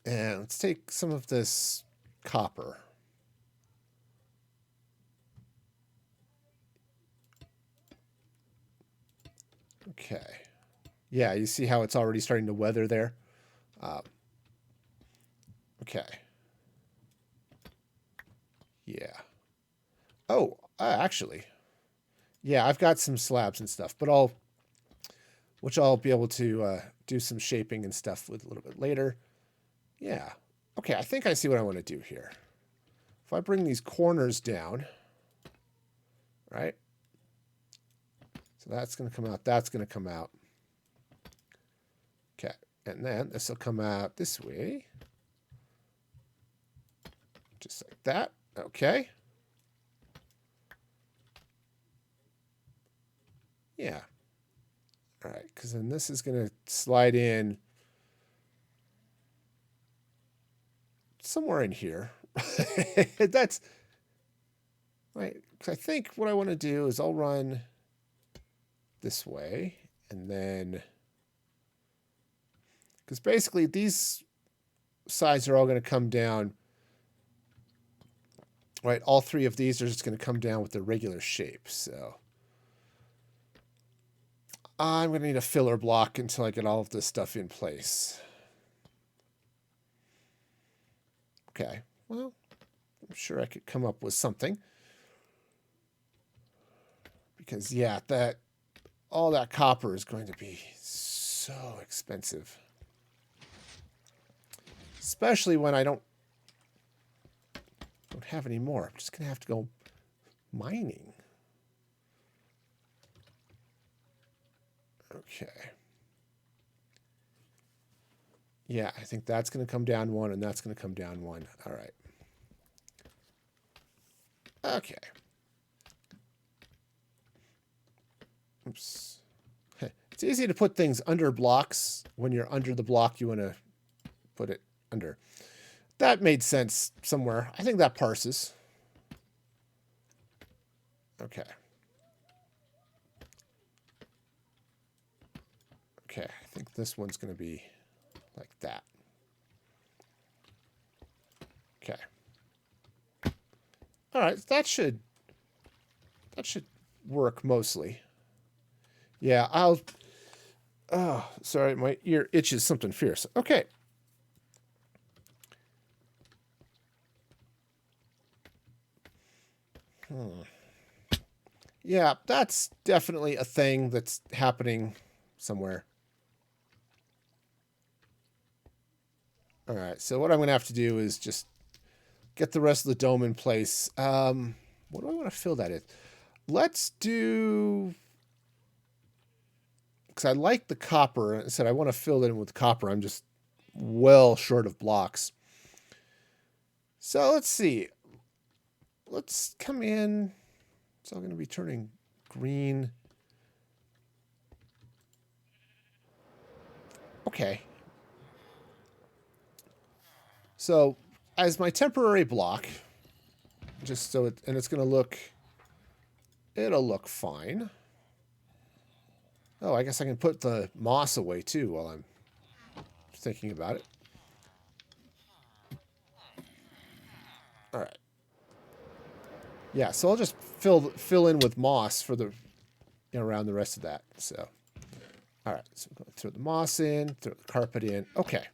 and let's take some of this copper. Okay. Yeah, you see how it's already starting to weather there? Okay. Yeah. Oh, actually. Yeah, I've got some slabs and stuff, but which I'll be able to do some shaping and stuff with a little bit later. Yeah. Okay, I think I see what I want to do here. If I bring these corners down, right? So that's going to come out. That's going to come out. Okay. And then this will come out this way. Just like that. Okay. Yeah. All right. Because then this is going to slide in somewhere in here. That's right. Because I think what I want to do is I'll run this way, and then because basically these sides are all going to come down, right? All three of these are just going to come down with the regular shape. So I'm going to need a filler block until I get all of this stuff in place. Okay, well, I'm sure I could come up with something. Because, yeah, all that copper is going to be so expensive. Especially when I don't have any more. I'm just going to have to go mining. Okay. Yeah, I think that's going to come down one, and that's going to come down one. All right. Okay. Oops. It's easy to put things under blocks when you're under the block you want to put it under. That made sense somewhere. I think that parses. Okay. Okay, I think this one's going to be like that. Okay. All right, that should work mostly. Yeah, oh, sorry, my ear itches something fierce. Okay. Yeah, that's definitely a thing that's happening somewhere. All right, so what I'm going to have to do is just get the rest of the dome in place. What do I want to fill that in? Let's do... Because I like the copper. I said I want to fill it in with copper. I'm just well short of blocks. So let's see. Let's come in. It's all going to be turning green. Okay. So as my temporary block, just so and it's going to look, it'll look fine. Oh, I guess I can put the moss away too while I'm thinking about it. All right. Yeah, so I'll just fill in with moss for the around the rest of that. So, all right. So I'm going to throw the moss in, throw the carpet in. Okay.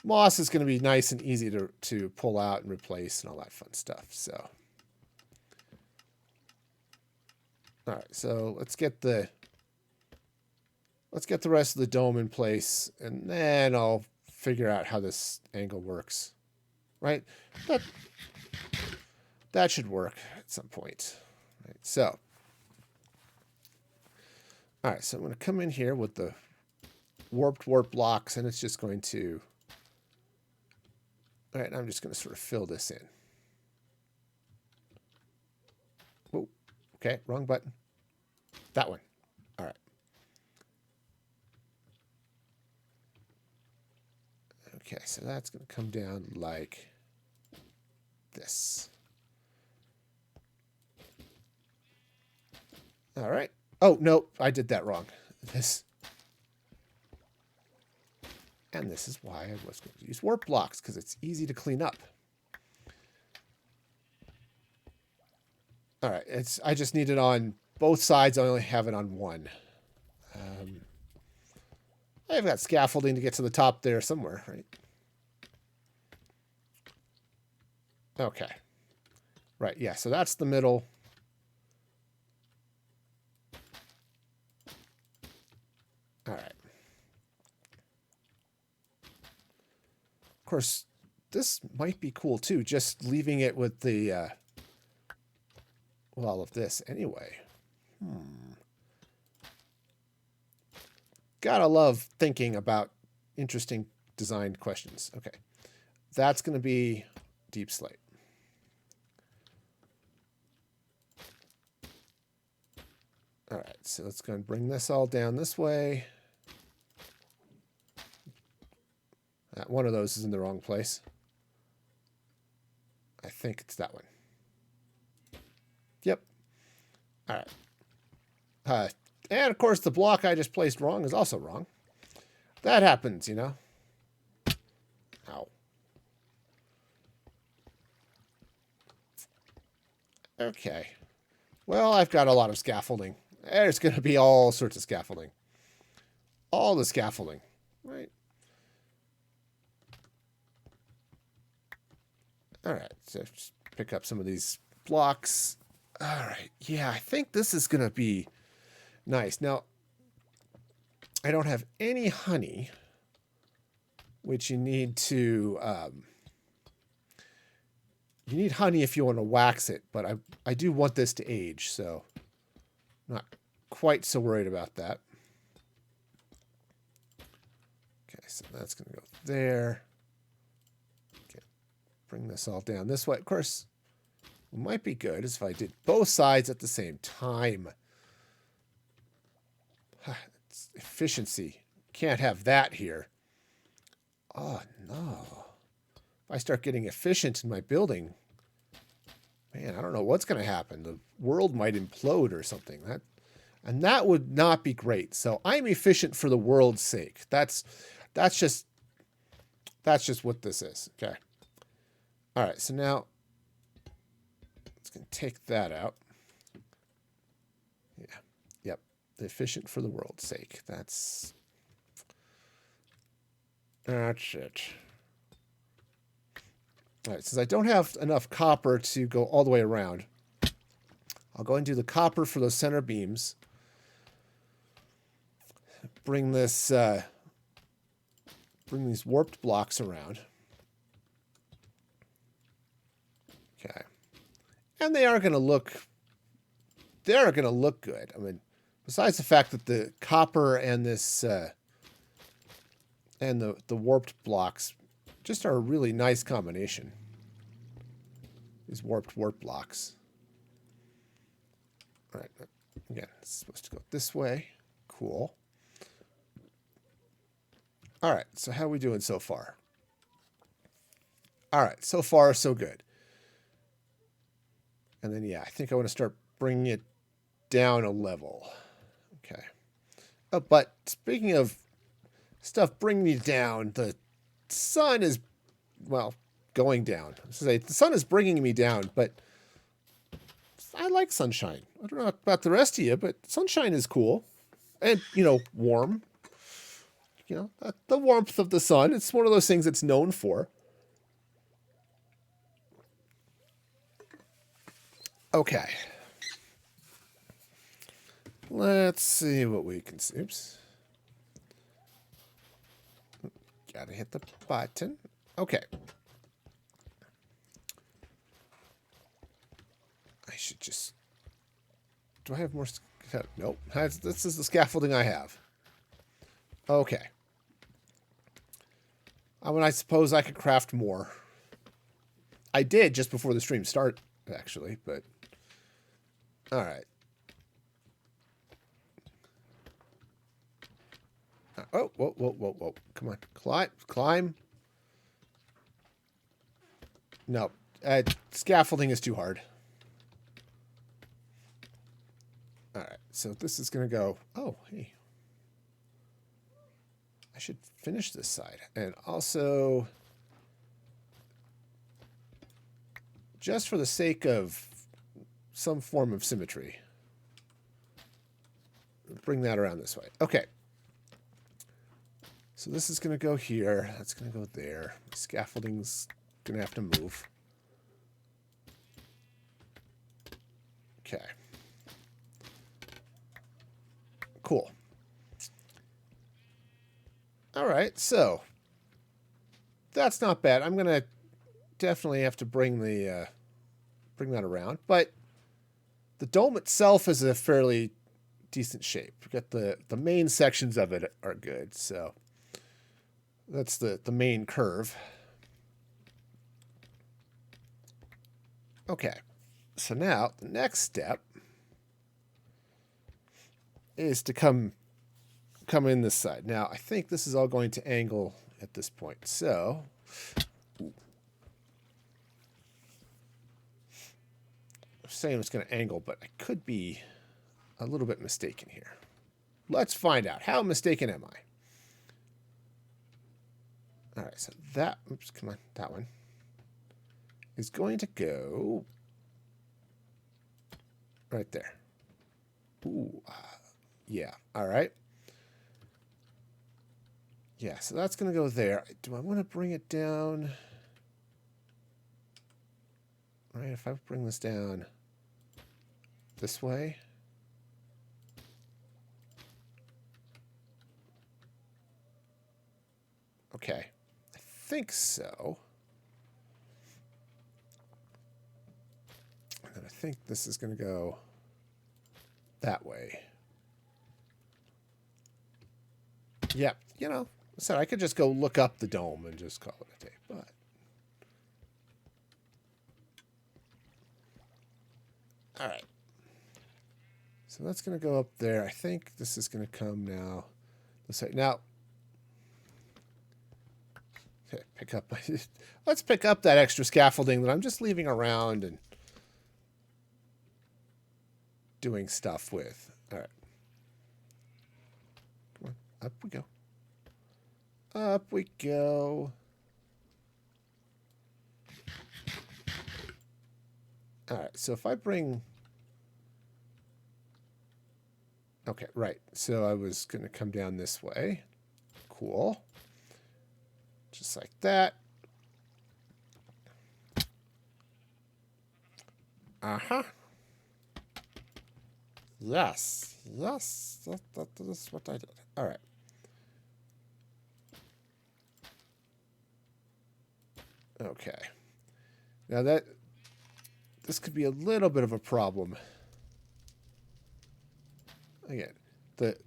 moss is going to be nice and easy to pull out and replace and all that fun stuff. So, all right, so let's get the rest of the dome in place, and then I'll figure out how this angle works. Right? That should work at some point. Right, so, all right, so I'm going to come in here with the warp blocks, and it's just going to, all right, I'm just going to sort of fill this in. Whoa, okay, wrong button. That one. All right. Okay, so that's going to come down like this. All right. Oh, no, I did that wrong. And this is why I was going to use warp blocks, because it's easy to clean up. All right, I just need it on both sides. I only have it on one. I've got scaffolding to get to the top there somewhere, right? Okay. Right, yeah, so that's the middle. All right. Of course, this might be cool too, just leaving it with the, well, all of this anyway. Gotta love thinking about interesting design questions. Okay. That's going to be deep slate. All right, so let's go and bring this all down this way. One of those is in the wrong place. I think it's that one. Yep. All right. And of course, the block I just placed wrong is also wrong. That happens, you know. Ow. Okay. Well, I've got a lot of scaffolding. There's going to be all sorts of scaffolding. All the scaffolding, right? All right, so just pick up some of these blocks. All right, yeah, I think this is going to be nice. Now, I don't have any honey, which you need to, you need honey if you want to wax it, but I do want this to age, so I'm not quite so worried about that. Okay, so that's going to go there. Bring this all down this way. Of course, what might be good is if I did both sides at the same time. It's efficiency. Can't have that here. Oh, no. If I start getting efficient in my building, man, I don't know what's going to happen. The world might implode or something. That would not be great. So I'm efficient for the world's sake. That's just what this is. Okay. All right, so now it's going to take that out. Yeah, yep, efficient for the world's sake. That's it. All right, since I don't have enough copper to go all the way around, I'll go and do the copper for those center beams. Bring this, bring these warped blocks around. Okay. And they are going to look good. I mean, besides the fact that the copper and this, and the warped blocks just are a really nice combination. These warp blocks. All right. Again, it's supposed to go this way. Cool. All right. So how are we doing so far? All right. So far, so good. And then, yeah, I think I want to start bringing it down a level. Okay. Oh, but speaking of stuff bringing you down, the sun is, well, going down. The sun is bringing me down, but I like sunshine. I don't know about the rest of you, but sunshine is cool. And, you know, warm. the warmth of the sun. It's one of those things it's known for. Okay. Let's see what we can see. Oops. Gotta hit the button. Okay. I should just... Do I have more... Nope. This is the scaffolding I have. Okay. I suppose I could craft more. I did just before the stream started, actually, but... Alright. Oh, whoa. Come on. Climb. No. Scaffolding is too hard. Alright, so this is going to go... Oh, hey. I should finish this side. And also... Just for the sake of some form of symmetry. Bring that around this way. Okay. So this is going to go here. That's going to go there. Scaffolding's going to have to move. Okay. Cool. All right, so that's not bad. I'm going to definitely have to bring that around, but the dome itself is a fairly decent shape. We've got the main sections of it are good, so that's the main curve. Okay, so now the next step is to come in this side. Now, I think this is all going to angle at this point, so... I'm saying it's going to angle, but I could be a little bit mistaken here. Let's find out. How mistaken am I? All right, so that... Oops, come on. That one is going to go right there. Ooh, yeah. All right. Yeah, so that's going to go there. Do I want to bring it down? All right, if I bring this down this way. Okay, I think so. And then I think this is going to go that way. Yeah, you know, I said I could just go look up the dome and just call it a day, but... All right. So that's going to go up there. I think this is going to come now. Now, pick up. Let's pick up that extra scaffolding that I'm just leaving around and doing stuff with. All right. Come on. Up we go. Up we go. All right. So if I bring... Okay, right. So I was going to come down this way. Cool. Just like that. Uh-huh. Yes. Yes. That is what I did. All right. Okay. Now this could be a little bit of a problem. Again,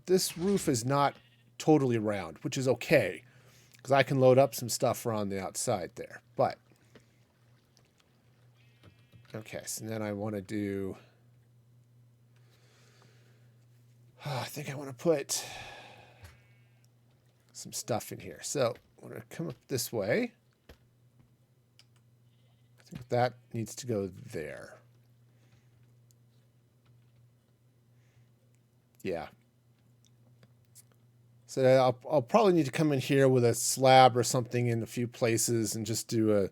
this roof is not totally round, which is okay, because I can load up some stuff around the outside there. But, okay, so then I want to do... I think I want to put some stuff in here. So, I want to come up this way. I think that needs to go there. Yeah. So I'll probably need to come in here with a slab or something in a few places and just do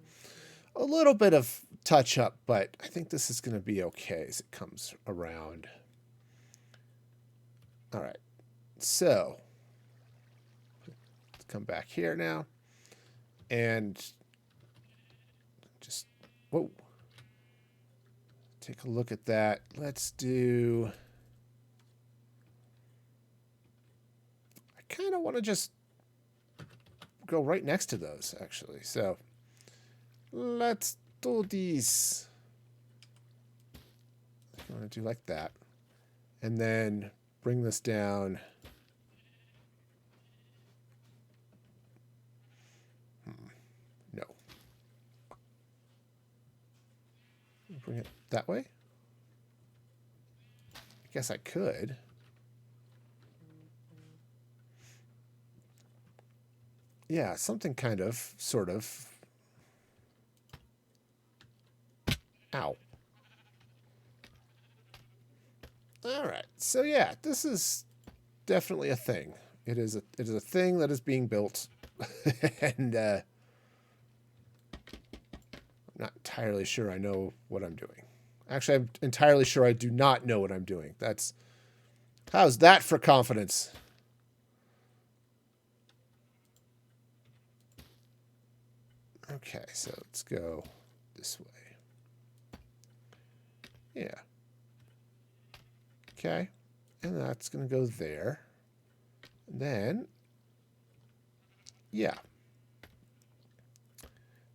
a little bit of touch up, but I think this is going to be okay as it comes around. All right. So come back here now. And just, whoa. Take a look at that. Let's do... I kind of want to just go right next to those, actually. So let's do these. I want to do like that. And then bring this down. No. Bring it that way? I guess I could. Yeah, something kind of, sort of. Ow. All right. So yeah, this is definitely a thing. It is a thing that is being built, and I'm not entirely sure I know what I'm doing. Actually, I'm entirely sure I do not know what I'm doing. How's that for confidence? Okay, so let's go this way. Yeah. Okay, and that's going to go there. And then, yeah.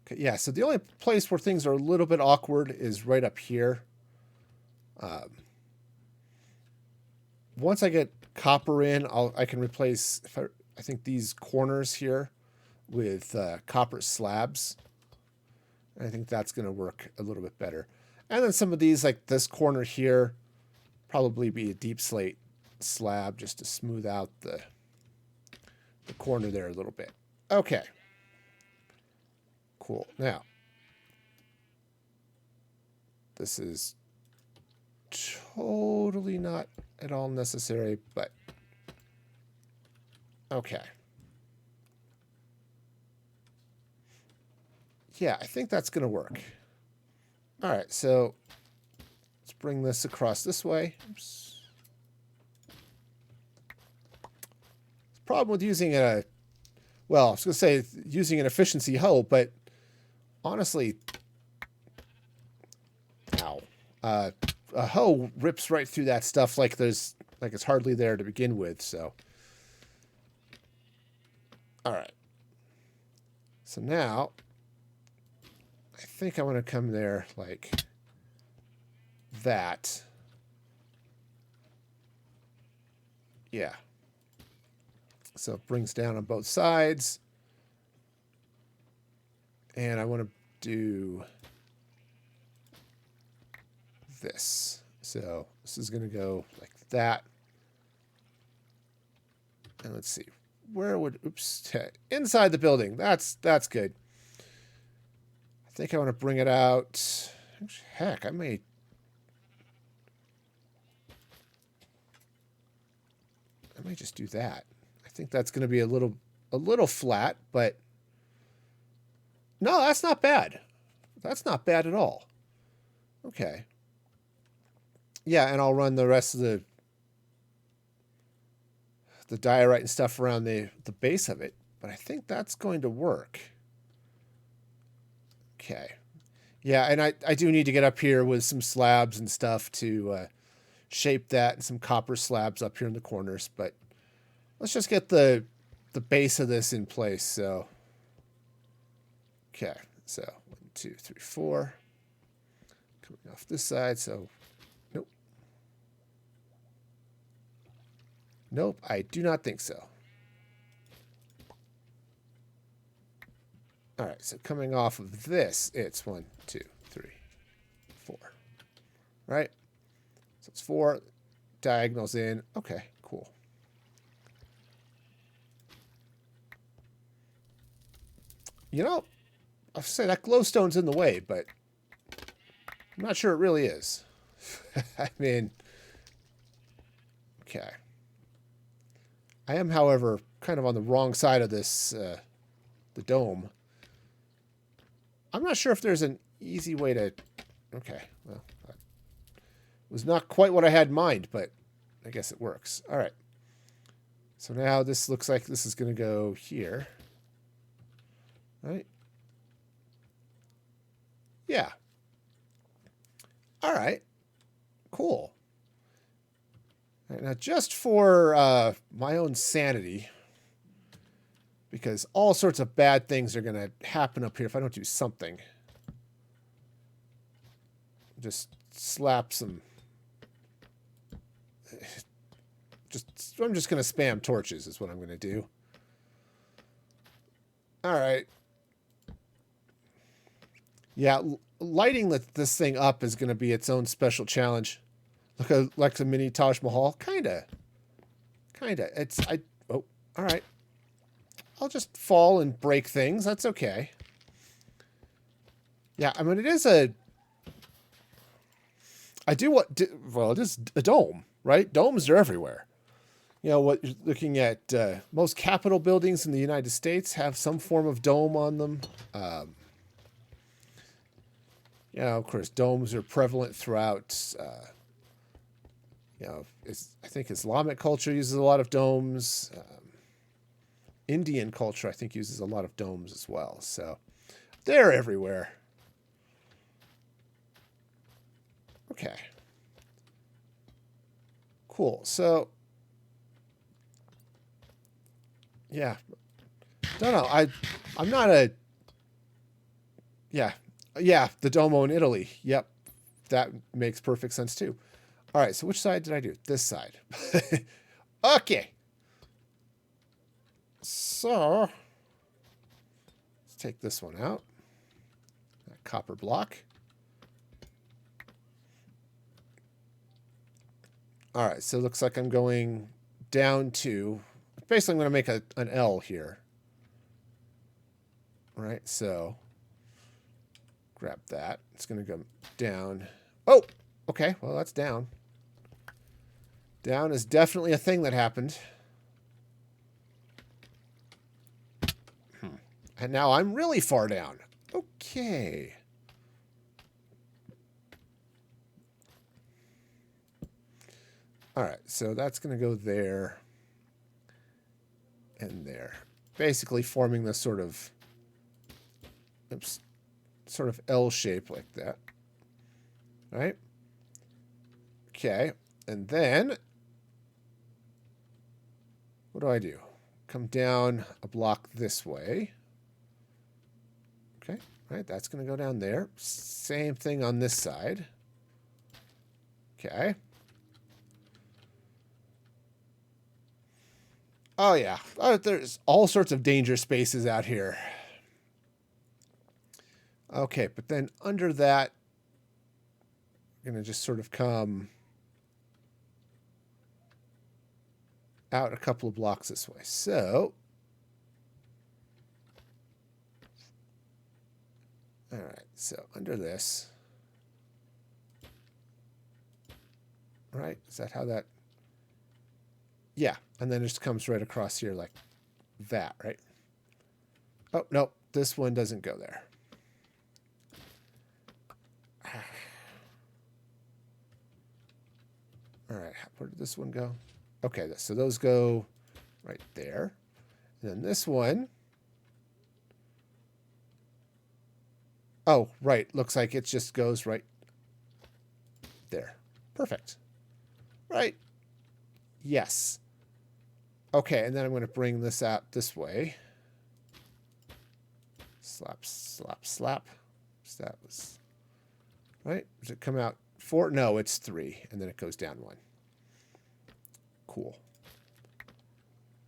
Okay, yeah, so the only place where things are a little bit awkward is right up here. Once I get copper in, I can replace, I think, these corners here with copper slabs. And I think that's going to work a little bit better. And then some of these, like this corner here, probably be a deep slate slab just to smooth out the corner there a little bit. Okay. Cool. Now, this is totally not at all necessary, but okay. Yeah, I think that's going to work. All right, so let's bring this across this way. Oops. The problem with using a, well, I was going to say using an efficiency hoe, but honestly, ow, a hoe rips right through that stuff like it's hardly there to begin with. So, all right. So now, I think I want to come there like that. Yeah. So it brings down on both sides. And I want to do this. So this is going to go like that. And let's see. Where would, oops, inside the building. That's good. I think I want to bring it out. Heck, I may just do that. I think that's going to be a little flat, but no, that's not bad. That's not bad at all. Okay. Yeah, and I'll run the rest of the diorite and stuff around the base of it, but I think that's going to work. Okay. Yeah, and I do need to get up here with some slabs and stuff to shape that, and some copper slabs up here in the corners, but let's just get the base of this in place. So, okay. So 1, 2, 3, 4. Coming off this side, so nope. Nope, I do not think so. All right, so coming off of this, it's 1, 2, 3, 4. Right? So it's 4 diagonals in. Okay, cool. You know, I'll say that glowstone's in the way, but I'm not sure it really is. I mean, okay. I am, however, kind of on the wrong side of this, the dome. I'm not sure if there's an easy way to... Okay, well, it was not quite what I had in mind, but I guess it works. All right. So now this looks like this is going to go here. Right? Yeah. All right. Cool. All right, now, just for my own sanity, because all sorts of bad things are going to happen up here if I don't do something. Just slap some... I'm just going to spam torches is what I'm going to do. All right. Yeah, lighting this thing up is going to be its own special challenge. Look like a mini Taj Mahal. Kinda. Oh, all right. I'll just fall and break things. That's okay. Yeah, I mean, it is a... Well, it is a dome, right? Domes are everywhere. You know, what you're looking at, most Capitol buildings in the United States have some form of dome on them. You know, of course, domes are prevalent throughout, you know, I think Islamic culture uses a lot of domes. Indian culture, I think, uses a lot of domes as well. So they're everywhere. Okay. Cool. So, yeah. Don't know. I'm not a... Yeah. Yeah, the Duomo in Italy. Yep. That makes perfect sense too. All right, so which side did I do? This side. Okay. So, let's take this one out. That copper block. All right, so it looks like I'm going down to... Basically, I'm going to make an L here. All right, so... Grab that. It's going to go down. Oh! Okay, well, that's down. Down is definitely a thing that happened. And now I'm really far down. Okay. All right, so that's going to go there and there. Basically forming this sort of... Oops. Sort of L shape like that. Right? Okay. And then... What do I do? Come down a block this way. Okay. All right, that's going to go down there. Same thing on this side. Okay. Oh, yeah. There's all sorts of danger spaces out here. Okay, but then under that, I'm going to just sort of come out a couple of blocks this way. So, all right, so under this, right? Is that how that? Yeah, and then it just comes right across here like that, right? Oh, no, this one doesn't go there. All right, where did this one go? Okay, so those go right there. And then this one. Oh, right. Looks like it just goes right there. Perfect. Right. Yes. Okay, and then I'm going to bring this out this way. Slap, slap, slap. So that was... Right? Does it come out 4? No, it's 3. And then it goes down 1. Cool.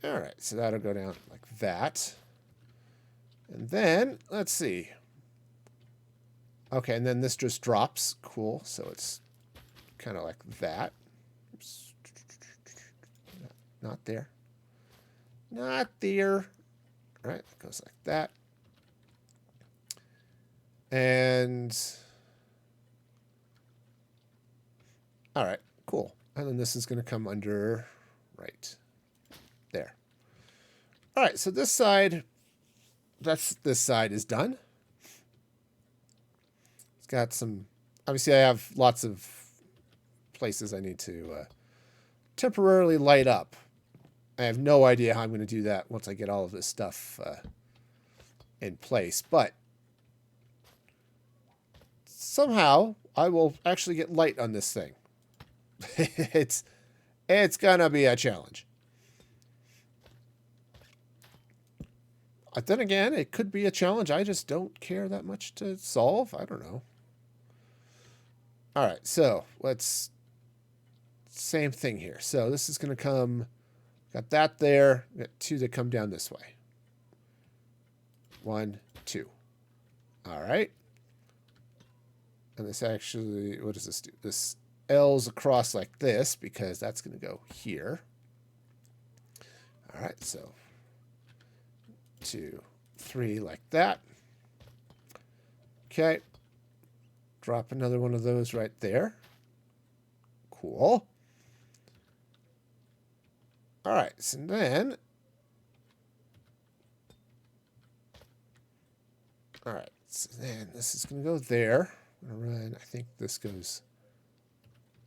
All right, so that'll go down like that. And then, let's see. Okay, and then this just drops. Cool, so it's kind of like that. Oops. Not there. Not there. All right, it goes like that. And... All right, cool. And then this is going to come under right there. All right, so this side, this side is done. It's got some, obviously I have lots of places I need to temporarily light up. I have no idea how I'm going to do that once I get all of this stuff in place. But somehow I will actually get light on this thing. it's going to be a challenge. Then again, it could be a challenge I just don't care that much to solve. I don't know. All right, so let's... Same thing here. So this is going to come... Got that there. Got two that come down this way. 1, 2. All right. And this actually... What does this do? This L's across like this because that's going to go here. All right, so... 2, 3 like that. Okay. Drop another one of those right there. Cool. All right, so then... All right, so then this is going to go there. I'm going to run, I think this goes...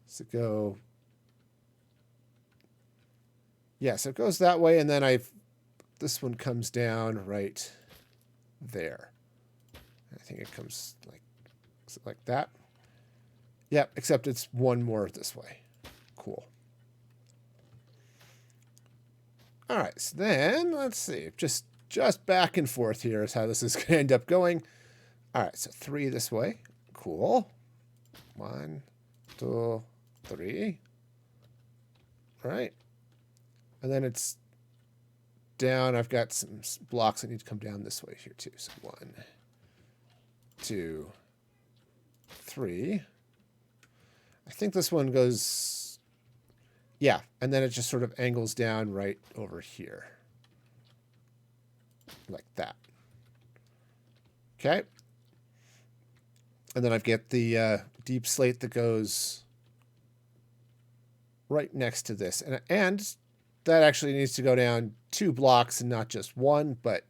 Does it go... Yeah, so it goes that way, and then this one comes down right there. I think it comes like that. Yep, except it's one more this way. Cool. All right, so then let's see. Just back and forth here is how this is going to end up going. All right, so 3 this way. Cool. 1, 2, 3. All right. And then it's down. I've got some blocks that need to come down this way here too. So 1, 2, 3. I think this one goes... Yeah, and then it just sort of angles down right over here. Like that. Okay. And then I've got the deep slate that goes right next to this. And that actually needs to go down 2 blocks and not just 1, but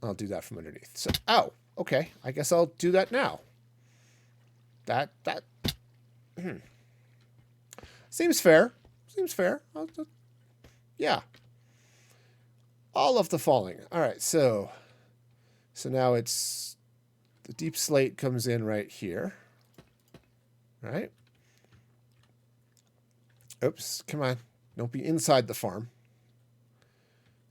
I'll do that from underneath. So, oh, okay. I guess I'll do that now. That seems fair. Seems fair. Yeah. All of the following. All right, so now it's the deep slate comes in right here. Right? Oops, come on. Don't be inside the farm.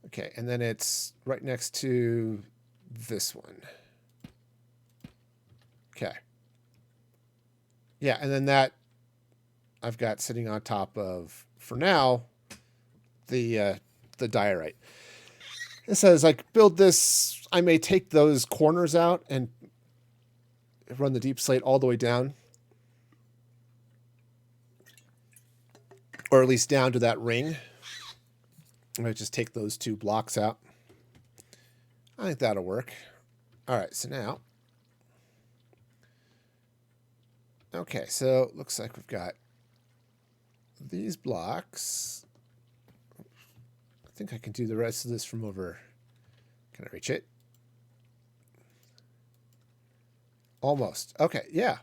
Okay, and then it's right next to this one. Okay. Yeah, and then that I've got sitting on top of, for now, the diorite. It says, like, build this. I may take those corners out and run the deep slate all the way down. Or at least down to that ring. I'm going to just take those 2 blocks out. I think that'll work. All right, so now. Okay, so it looks like we've got these blocks. I think I can do the rest of this from over. Can I reach it? Almost. Okay, yeah.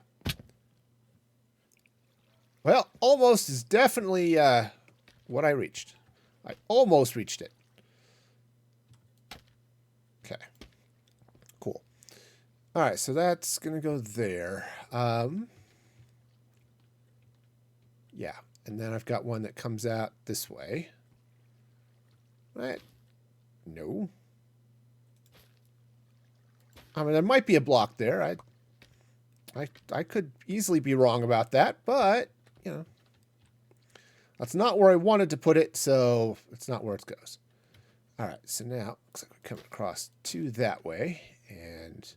Well, almost is definitely what I reached. I almost reached it. Okay. Cool. All right, so that's going to go there. Yeah, and then I've got one that comes out this way. Right? No. I mean, there might be a block there. I could easily be wrong about that, but, you know, that's not where I wanted to put it, so it's not where it goes. All right, so now looks like we're coming across 2 that way, and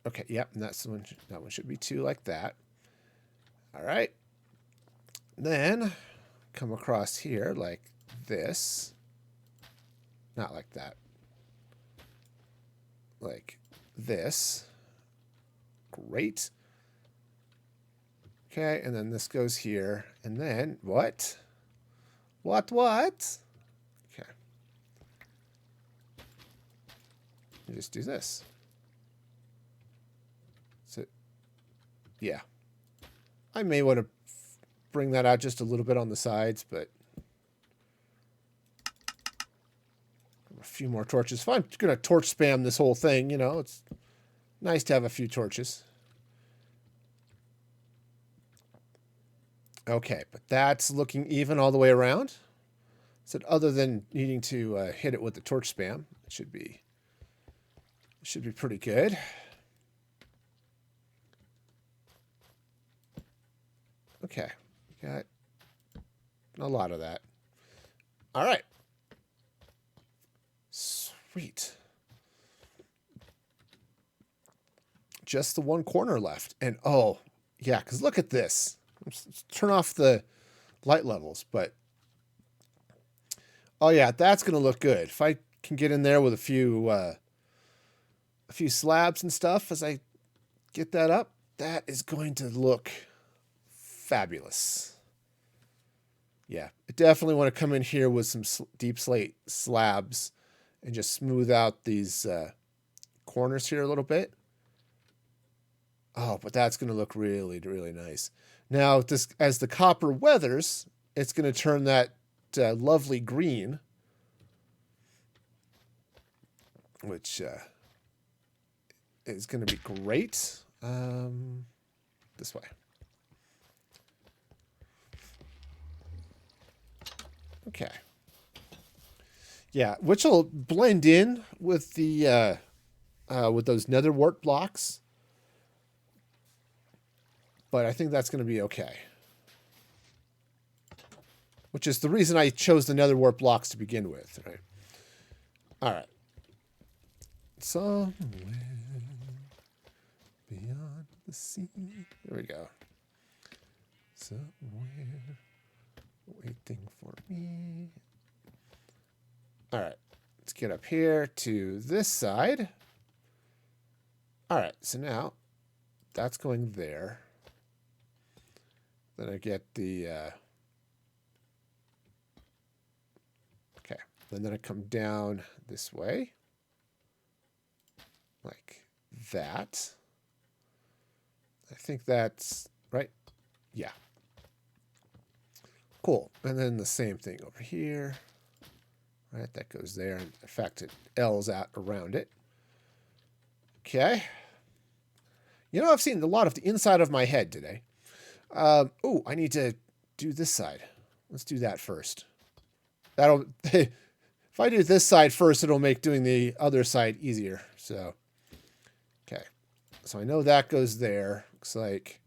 okay, yep, and that's the one. That one should be 2 like that. All right, then come across here like this, not like that, like this. Great. Okay, and then this goes here, and then what? What? Okay. You just do this. So, yeah. I may want to bring that out just a little bit on the sides, but a few more torches. If I'm going to torch spam this whole thing, you know, it's nice to have a few torches. Okay, but that's looking even all the way around. So other than needing to hit it with the torch spam, it should be pretty good. Okay, got a lot of that. All right. Sweet. Just the one corner left. And oh, yeah, because look at this. Let's turn off the light levels, but oh yeah, that's going to look good. If I can get in there with a few slabs and stuff as I get that up, that is going to look fabulous. Yeah, I definitely want to come in here with some deep slate slabs and just smooth out these corners here a little bit. Oh, but that's going to look really, really nice. Now, this as the copper weathers, it's going to turn that lovely green, which is going to be great. This way. Okay. Yeah, which will blend in with the with those nether wart blocks. But I think that's going to be okay. Which is the reason I chose the nether wart blocks to begin with, right? All right. Somewhere beyond the sea. There we go. Somewhere waiting for me. All right. Let's get up here to this side. All right. So now that's going there. Then I get the... okay. And then I come down this way. Like that. I think that's right. Yeah. Cool. And then the same thing over here. Right, that goes there. In fact, it L's out around it. Okay. You know, I've seen a lot of the inside of my head today. Oh, I need to do this side. Let's do that first. That'll... if I do this side first, it'll make doing the other side easier. So, okay. So I know that goes there. Looks like...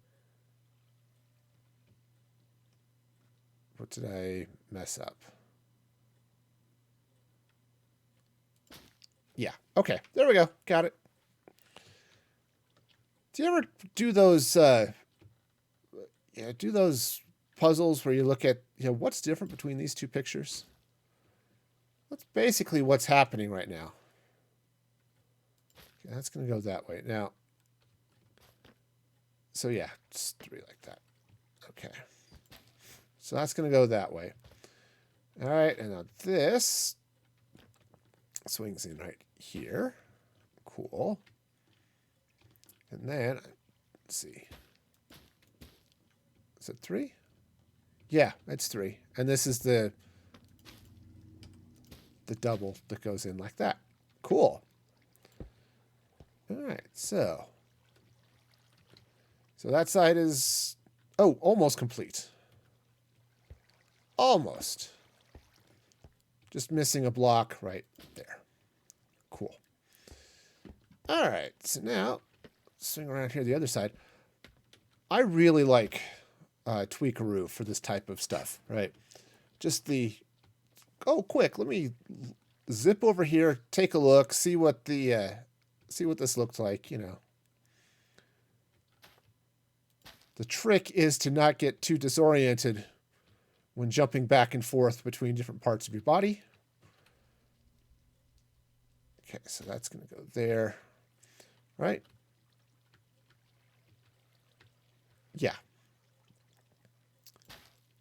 what did I mess up? Yeah. Okay. There we go. Got it. Do you ever do those... do those puzzles where you look at, what's different between these two pictures? That's basically what's happening right now. Okay, that's going to go that way. Now, so yeah, just 3 like that. Okay. So that's going to go that way. All right, and now this swings in right here. Cool. And then, let's see. Is it 3? Yeah, it's 3. And this is the double that goes in like that. Cool. All right, so that side is, almost complete. Almost. Just missing a block right there. Cool. All right, so now swing around here the other side. I really like Tweakaroo for this type of stuff, right? Just the, quick, let me zip over here, take a look, see what this looks like, The trick is to not get too disoriented when jumping back and forth between different parts of your body. Okay, so that's going to go there, right? Yeah.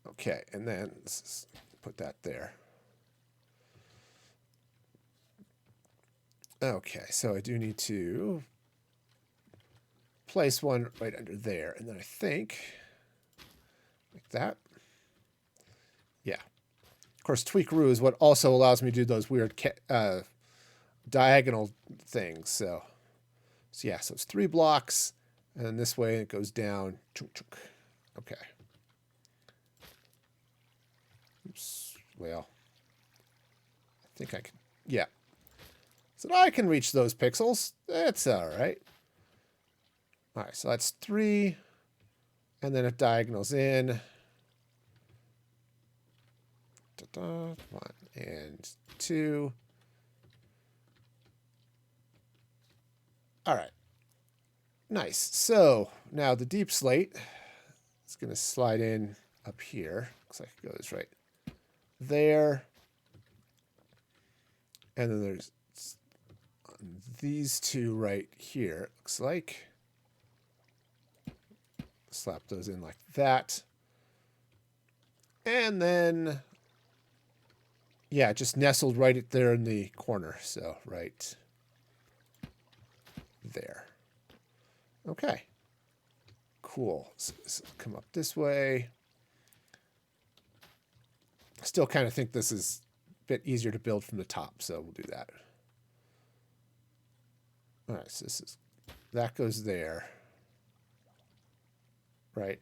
Okay, and then let's put that there. Okay, so I do need to place one right under there, and then I think like that. Yeah. Of course, Tweakaroo is what also allows me to do those weird diagonal things. So yeah, so it's 3 blocks, and then this way it goes down. Chunk, chunk. Okay. Oops. Well, I think I can. Yeah. So I can reach those pixels. That's all right. All right, so that's 3, and then it diagonals in. 1 and 2. All right. Nice. So now the deep slate is going to slide in up here. Looks like it goes right there. And then there's these 2 right here. Looks like. Slap those in like that. And then, yeah, just nestled right there in the corner. So right there. Okay. Cool. So come up this way. Still kind of think this is a bit easier to build from the top, so we'll do that. All right, so that goes there. Right?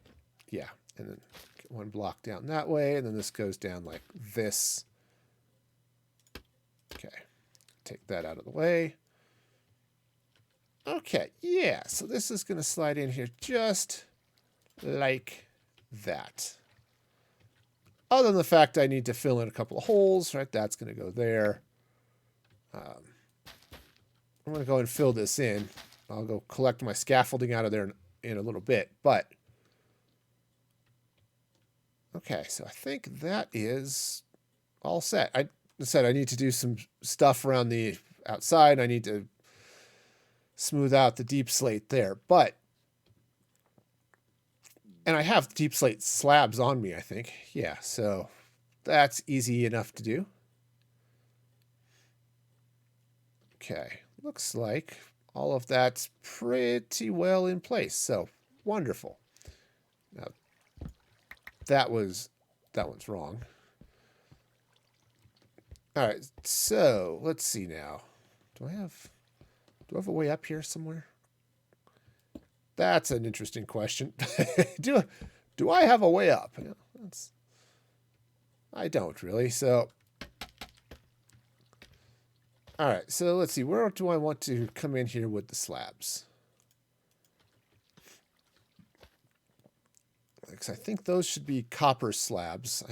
Yeah. And then get 1 block down that way, and then this goes down like this. Okay. Take that out of the way. Okay, yeah, so this is going to slide in here just like that. Other than the fact I need to fill in a couple of holes, right? That's going to go there. I'm going to go and fill this in. I'll go collect my scaffolding out of there in a little bit, but okay, so I think that is all set. I said I need to do some stuff around the outside. I need to smooth out the deep slate there, and I have deep slate slabs on me, I think. Yeah, so that's easy enough to do. Okay, looks like all of that's pretty well in place. So wonderful. Now that one's wrong. All right, so let's see now. Do I have a way up here somewhere? That's an interesting question. do I have a way up? I don't really. So, all right. So let's see. Where do I want to come in here with the slabs? Because I think those should be copper slabs.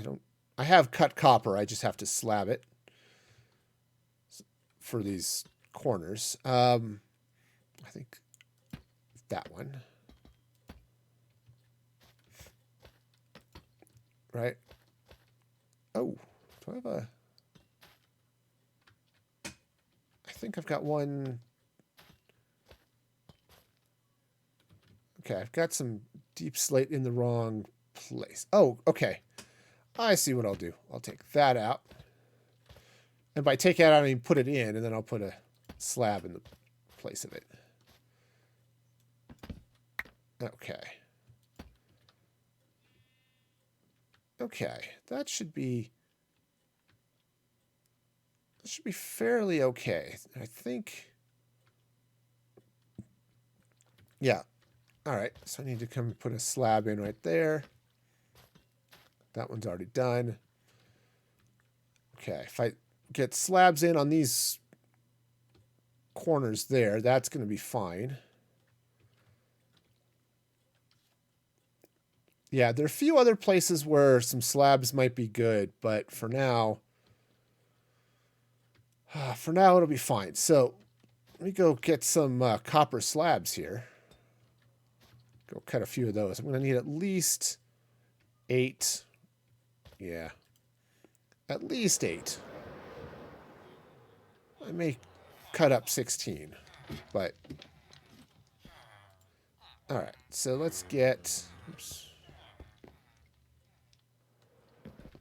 I have cut copper. I just have to slab it for these corners. I think that one. Right? Oh, do I have a... I think I've got one... Okay, I've got some deep slate in the wrong place. Oh, okay. I see what I'll do. I'll take that out. And by take it out, I mean put it in, and then I'll put a slab in the place of it. Okay. Okay, that should be fairly okay. I think. Yeah. All right, so I need to come and put a slab in right there. That one's already done. Okay, if I get slabs in on these corners there, that's going to be fine. Yeah, there are a few other places where some slabs might be good, but for now it'll be fine. So let me go get some copper slabs here. Go cut a few of those. I'm going to need at least 8. Yeah, at least 8. I may cut up 16, but all right. So let's get. Oops.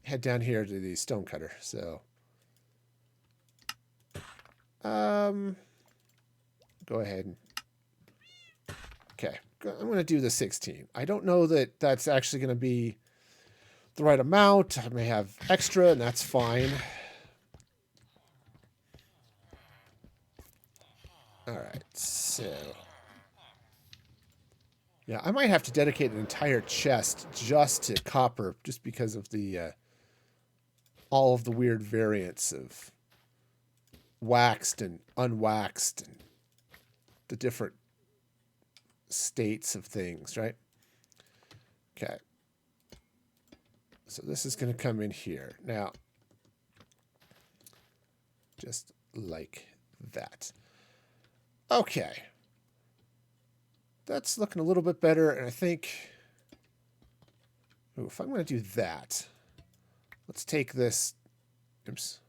Head down here to the stone cutter. So, go ahead and, okay, I'm going to do the 16. I don't know that that's actually going to be the right amount. I may have extra, and that's fine. All right, so... Yeah, I might have to dedicate an entire chest just to copper, just because of the all of the weird variants of waxed and unwaxed and the different states of things, right? Okay. So this is going to come in here. Now, just like that. Okay. That's looking a little bit better, and I think... Ooh, if I'm going to do that, let's take this... Oops.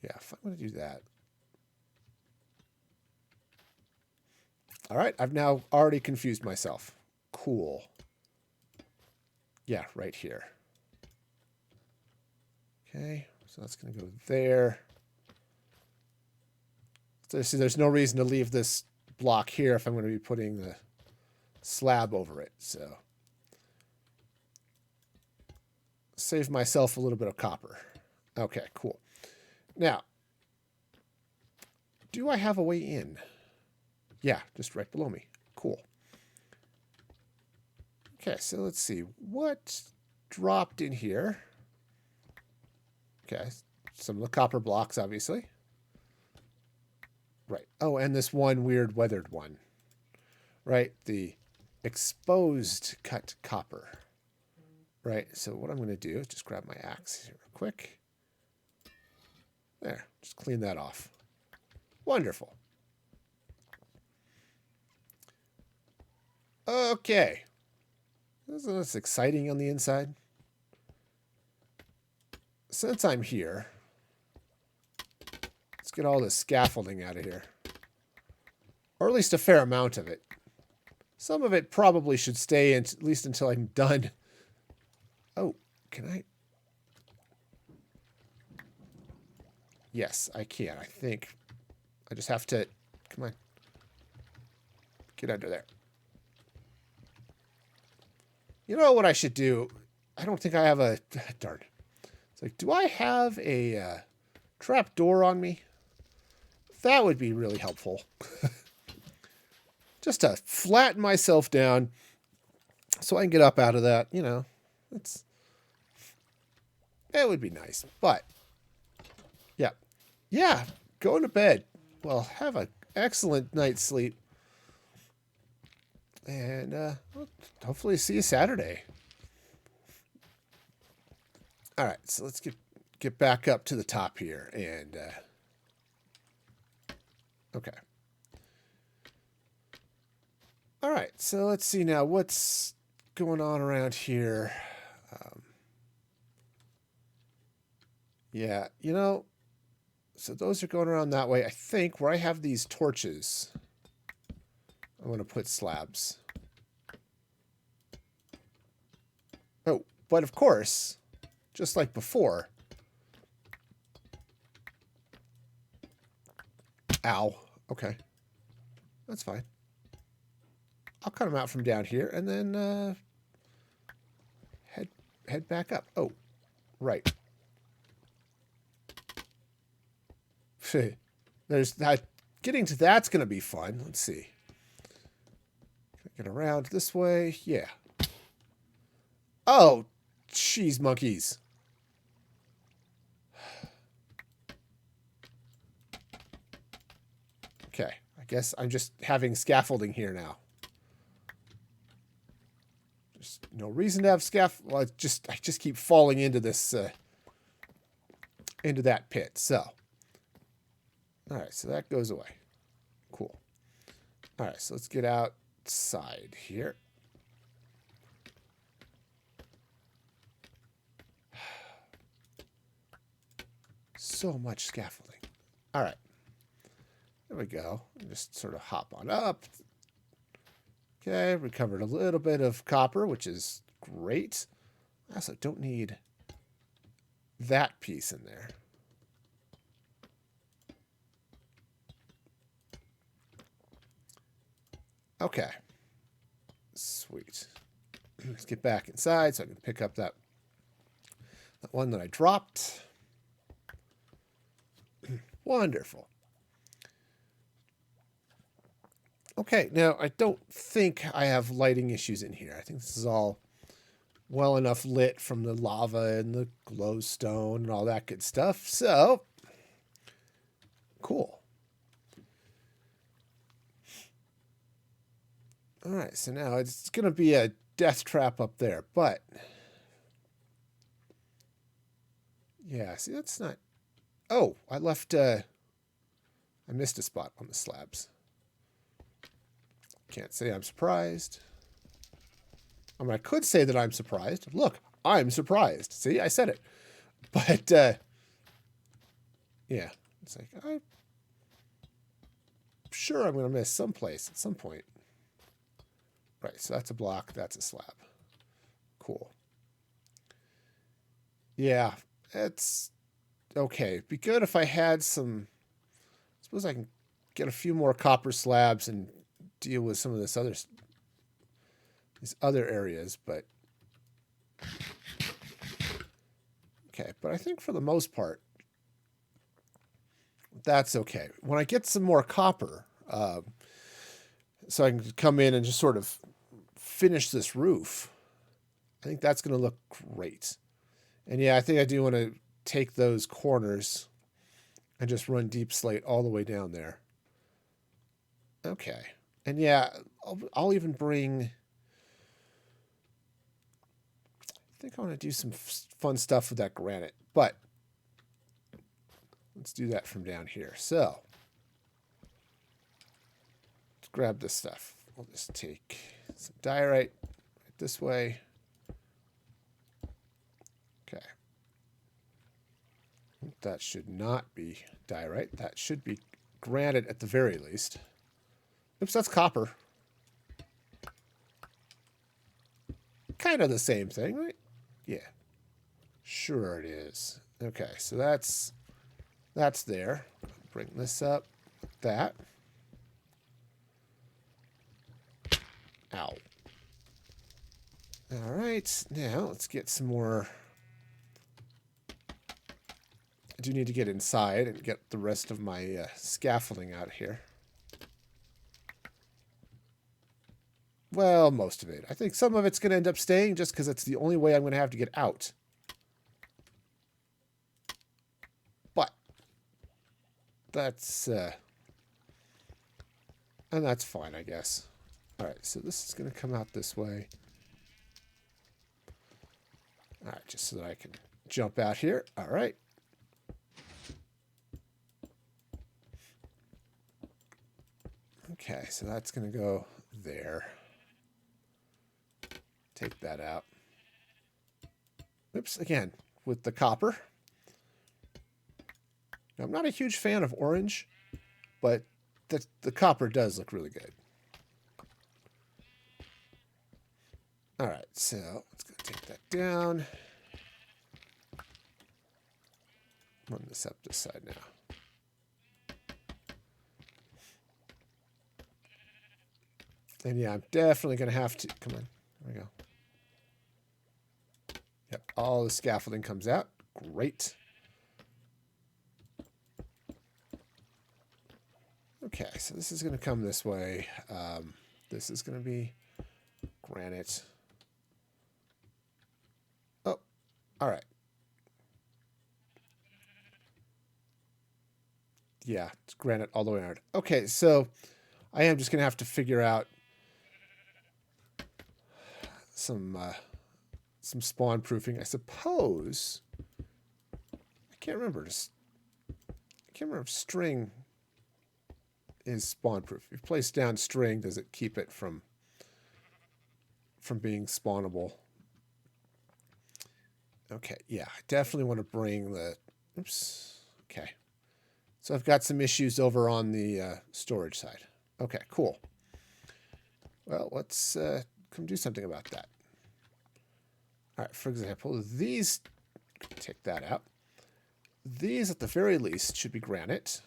Yeah, if I'm going to do that... All right, I've now already confused myself. Cool. Yeah, right here. Okay, so that's going to go there. So there's no reason to leave this block here if I'm going to be putting the slab over it. So save myself a little bit of copper. Okay, cool. Now, do I have a way in? Yeah, just right below me. Cool. Okay, so let's see. What dropped in here? Okay, some of the copper blocks, obviously. Right. Oh, and this one weird weathered one. Right, the exposed cut copper. Right, so what I'm going to do is just grab my axe here real quick. There, just clean that off. Wonderful. Okay. Isn't this exciting on the inside? Since I'm here, let's get all this scaffolding out of here. Or at least a fair amount of it. Some of it probably should stay in, at least until I'm done. Oh, can I? Yes, I can. I think I just have to... Come on. Get under there. You know what I should do? I don't think I have a... Darn. It's like, do I have a trap door on me? That would be really helpful. Just to flatten myself down so I can get up out of that. You know, it would be nice. But, yeah. Yeah, going to bed. Well, have an excellent night's sleep. And hopefully see you Saturday. All right, so let's get back up to the top here. And, okay. All right, so let's see now what's going on around here. Yeah, you know, so those are going around that way. I think where I have these torches, I'm going to put slabs. Oh, but of course, just like before. Ow. Okay. That's fine. I'll cut them out from down here and then head back up. Oh, right. There's that. Getting to that's going to be fun. Let's see. Can I get around this way? Yeah. Oh, jeez, monkeys. Okay, I guess I'm just having scaffolding here now. There's no reason to have scaffolding. Well, I just keep falling into this, into that pit. So, all right, so that goes away. Cool. All right, so let's get outside here. So much scaffolding. All right. There we go. Just sort of hop on up. Okay, recovered a little bit of copper, which is great. I also don't need that piece in there. Okay. Sweet. Let's get back inside so I can pick up that one that I dropped. Wonderful. Okay, now I don't think I have lighting issues in here. I think this is all well enough lit from the lava and the glowstone and all that good stuff. So, cool. All right, so now it's going to be a death trap up there, but yeah, see, that's not. Oh, I left. I missed a spot on the slabs. Can't say I'm surprised. I mean, I could say that I'm surprised. Look, I'm surprised. See, I said it. But yeah, it's like I'm sure I'm going to miss someplace at some point. Right, so that's a block. That's a slab. Cool. Yeah, it's okay. It'd be good if I had some. I suppose I can get a few more copper slabs and deal with some of these other areas, but okay. But I think for the most part, that's okay. When I get some more copper, so I can come in and just sort of finish this roof, I think that's going to look great. And yeah, I think I do want to take those corners and just run deep slate all the way down there. Okay. And yeah, I'll even bring. I think I want to do some fun stuff with that granite, but let's do that from down here. So let's grab this stuff. We'll just take some diorite this way. Okay. That should not be diorite. That should be granite at the very least. Oops, that's copper. Kind of the same thing, right? Yeah. Sure it is. Okay, so that's there. Bring this up. That. Ow. All right, now let's get some more. I do need to get inside and get the rest of my scaffolding out here. Well, most of it. I think some of it's going to end up staying just because it's the only way I'm going to have to get out. But that's and that's fine, I guess. All right, so this is going to come out this way. All right, just so that I can jump out here. All right. Okay, so that's going to go there. Take that out. Oops, again, with the copper. Now, I'm not a huge fan of orange, but the copper does look really good. All right, so let's go take that down. Run this up this side now. And yeah, I'm definitely going to have to... Come on. There we go. Yep, all the scaffolding comes out. Great. Okay, so this is going to come this way. This is going to be granite. Oh, all right. Yeah, it's granite all the way around. Okay, so I am just going to have to figure out some spawn proofing, I suppose. I can't remember. I can't remember if string is spawn proof. If you place down string, does it keep it from being spawnable? Okay, yeah, I definitely want to bring the. Oops. Okay, so I've got some issues over on the storage side. Okay, cool. Well, let's come do something about that. All right, for example, these, take that out. These, at the very least, should be granite.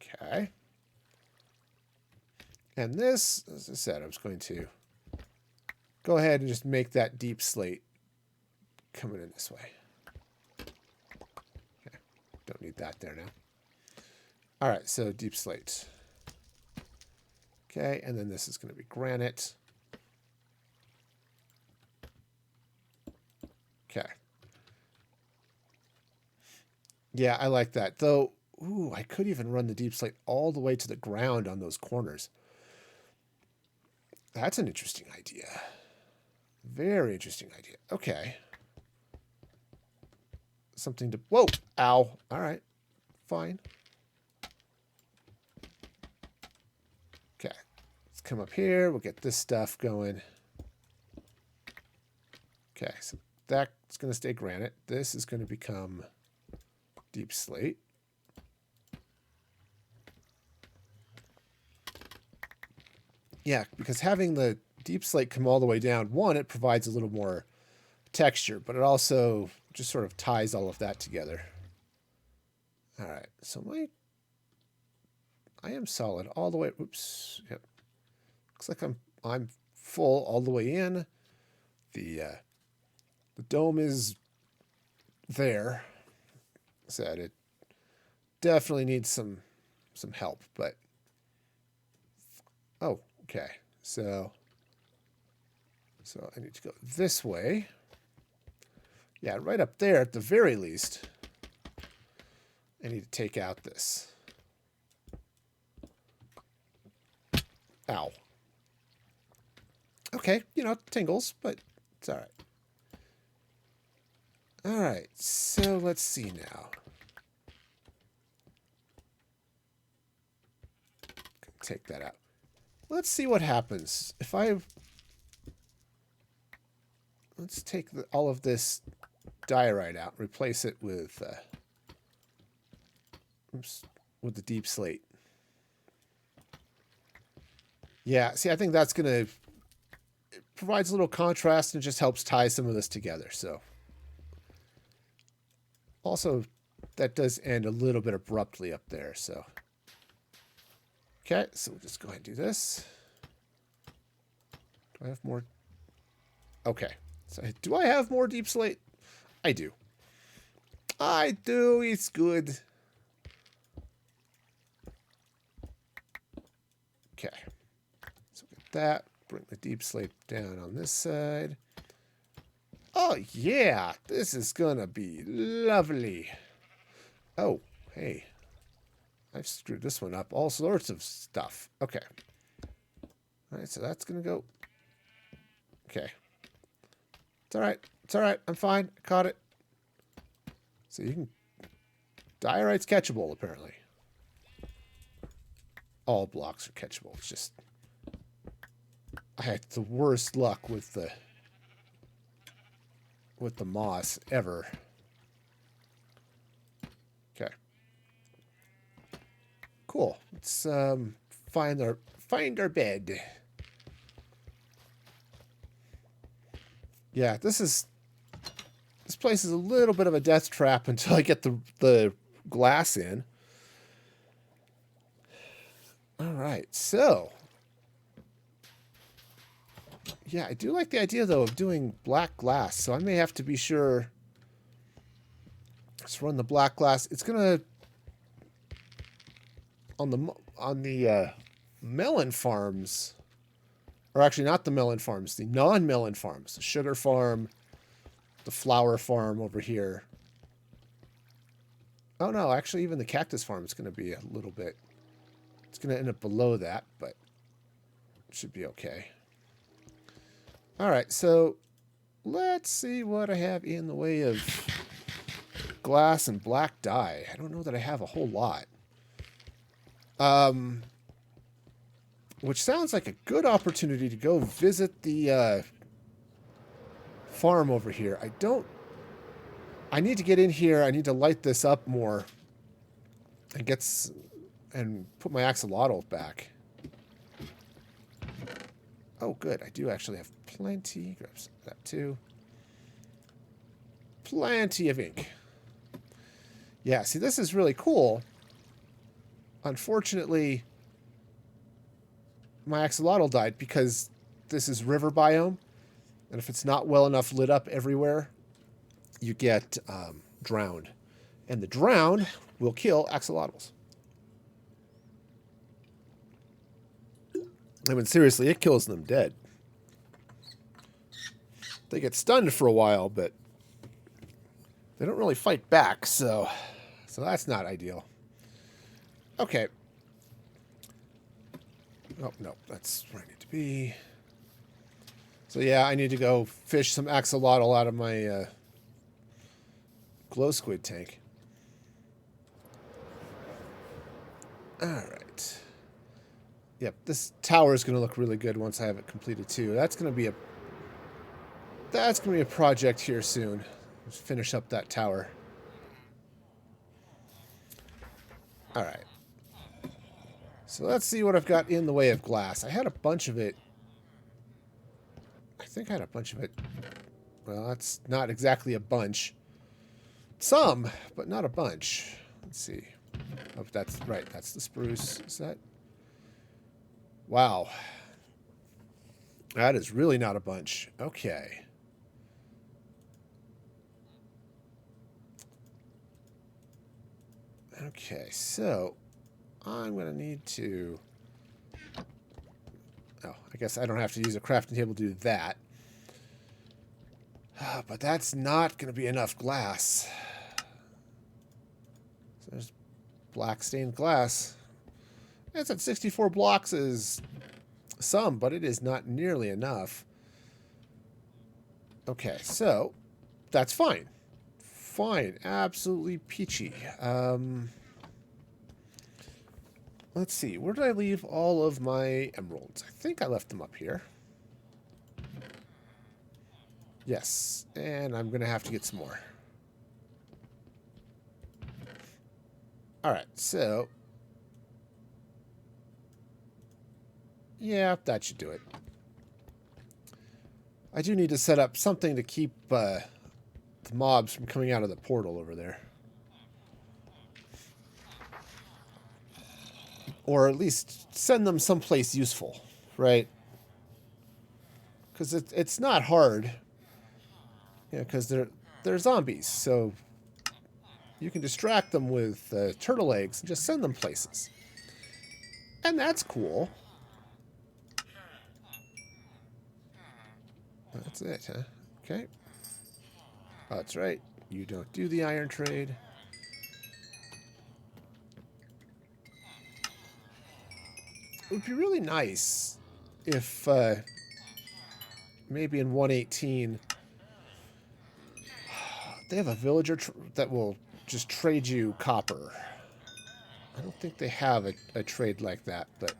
Okay. And this, as I said, I was going to go ahead and just make that deep slate coming in this way. Okay, don't need that there now. All right, so deep slate. Okay, and then this is going to be granite. Okay. Yeah, I like that. Though, ooh, I could even run the deep slate all the way to the ground on those corners. That's an interesting idea. Very interesting idea. Okay. Something to... Whoa! Ow. All right. Fine. Okay. Let's come up here. We'll get this stuff going. Okay. So that's going to stay granite. This is going to become deep slate. Yeah, because having the deep slate come all the way down, one, it provides a little more texture, but it also just sort of ties all of that together. All right, so I am solid all the way. Oops. Yep. Looks like I'm full all the way in. The dome is there. Said it definitely needs some help, but oh, okay. So I need to go this way. Yeah, right up there at the very least. I need to take out this. Ow. Okay, you know, tingles, but it's all right. All right, so let's see now. Take that out. Let's see what happens if let's take all of this diorite out, replace it with the deep slate. Yeah, see, I think that's it provides a little contrast and just helps tie some of this together. So, also, that does end a little bit abruptly up there. So, okay, so we'll just go ahead and do this. Do I have more? Okay, so do I have more deep slate? I do. I do. It's good. Okay. So get that. Bring the deep slate down on this side. Oh, yeah. This is going to be lovely. Oh, hey. I've screwed this one up. All sorts of stuff. Okay. All right, so that's going to go. Okay. It's all right. It's all right. I'm fine. I caught it. So you can... Diorite's catchable, apparently. All blocks are catchable. It's just... I had the worst luck with the moss ever. Okay. Cool. Let's find our bed. Yeah, this place is a little bit of a death trap until I get the glass in. All right, so yeah, I do like the idea though of doing black glass. So I may have to be sure. Let's run the black glass. It's gonna on the melon farms, or actually not the melon farms, the non-melon farms, the sugar farm, the flower farm over here. Oh no, actually even the cactus farm is going to be a little bit, it's going to end up below that, but it should be okay. All right, so let's see what I have in the way of glass and black dye. I don't know that I have a whole lot. Which sounds like a good opportunity to go visit the farm over here. I need to get in here. I need to light this up more and put my axolotl back. Oh, good. I do actually have plenty. Grab some of that too. Plenty of ink. Yeah, see, this is really cool. Unfortunately, my axolotl died because this is river biome, and if it's not well enough lit up everywhere, you get drowned, and the drowned will kill axolotls. I mean, seriously, it kills them dead. They get stunned for a while, but they don't really fight back, so that's not ideal. Okay. Oh, no, that's where I need to be. So yeah, I need to go fish some axolotl out of my glow squid tank. Alright. Yep, this tower is going to look really good once I have it completed too. That's going to be a project here soon. Let's finish up that tower. Alright. So let's see what I've got in the way of glass. I had a bunch of it. I think I had a bunch of it. Well, that's not exactly a bunch. Some, but not a bunch. Let's see. Oh, that's right. That's the spruce. Is that? Wow. That is really not a bunch. Okay. Okay, so I'm going to need to... Oh, I guess I don't have to use a crafting table to do that. But that's not going to be enough glass. So there's black stained glass. It's at 64 blocks is some, but it is not nearly enough. Okay, so that's fine. Fine. Absolutely peachy. Let's see. Where did I leave all of my emeralds? I think I left them up here. Yes. And I'm going to have to get some more. Alright, so... yeah, that should do it. I do need to set up something to keep the mobs from coming out of the portal over there. Or at least send them someplace useful, right? Because it's not hard. You know, because they're zombies, so you can distract them with turtle eggs and just send them places. And that's cool. That's it, huh? Okay. Oh, that's right. You don't do the iron trade. It would be really nice if maybe in 1.18 they have a villager that will just trade you copper. I don't think they have a trade like that, but...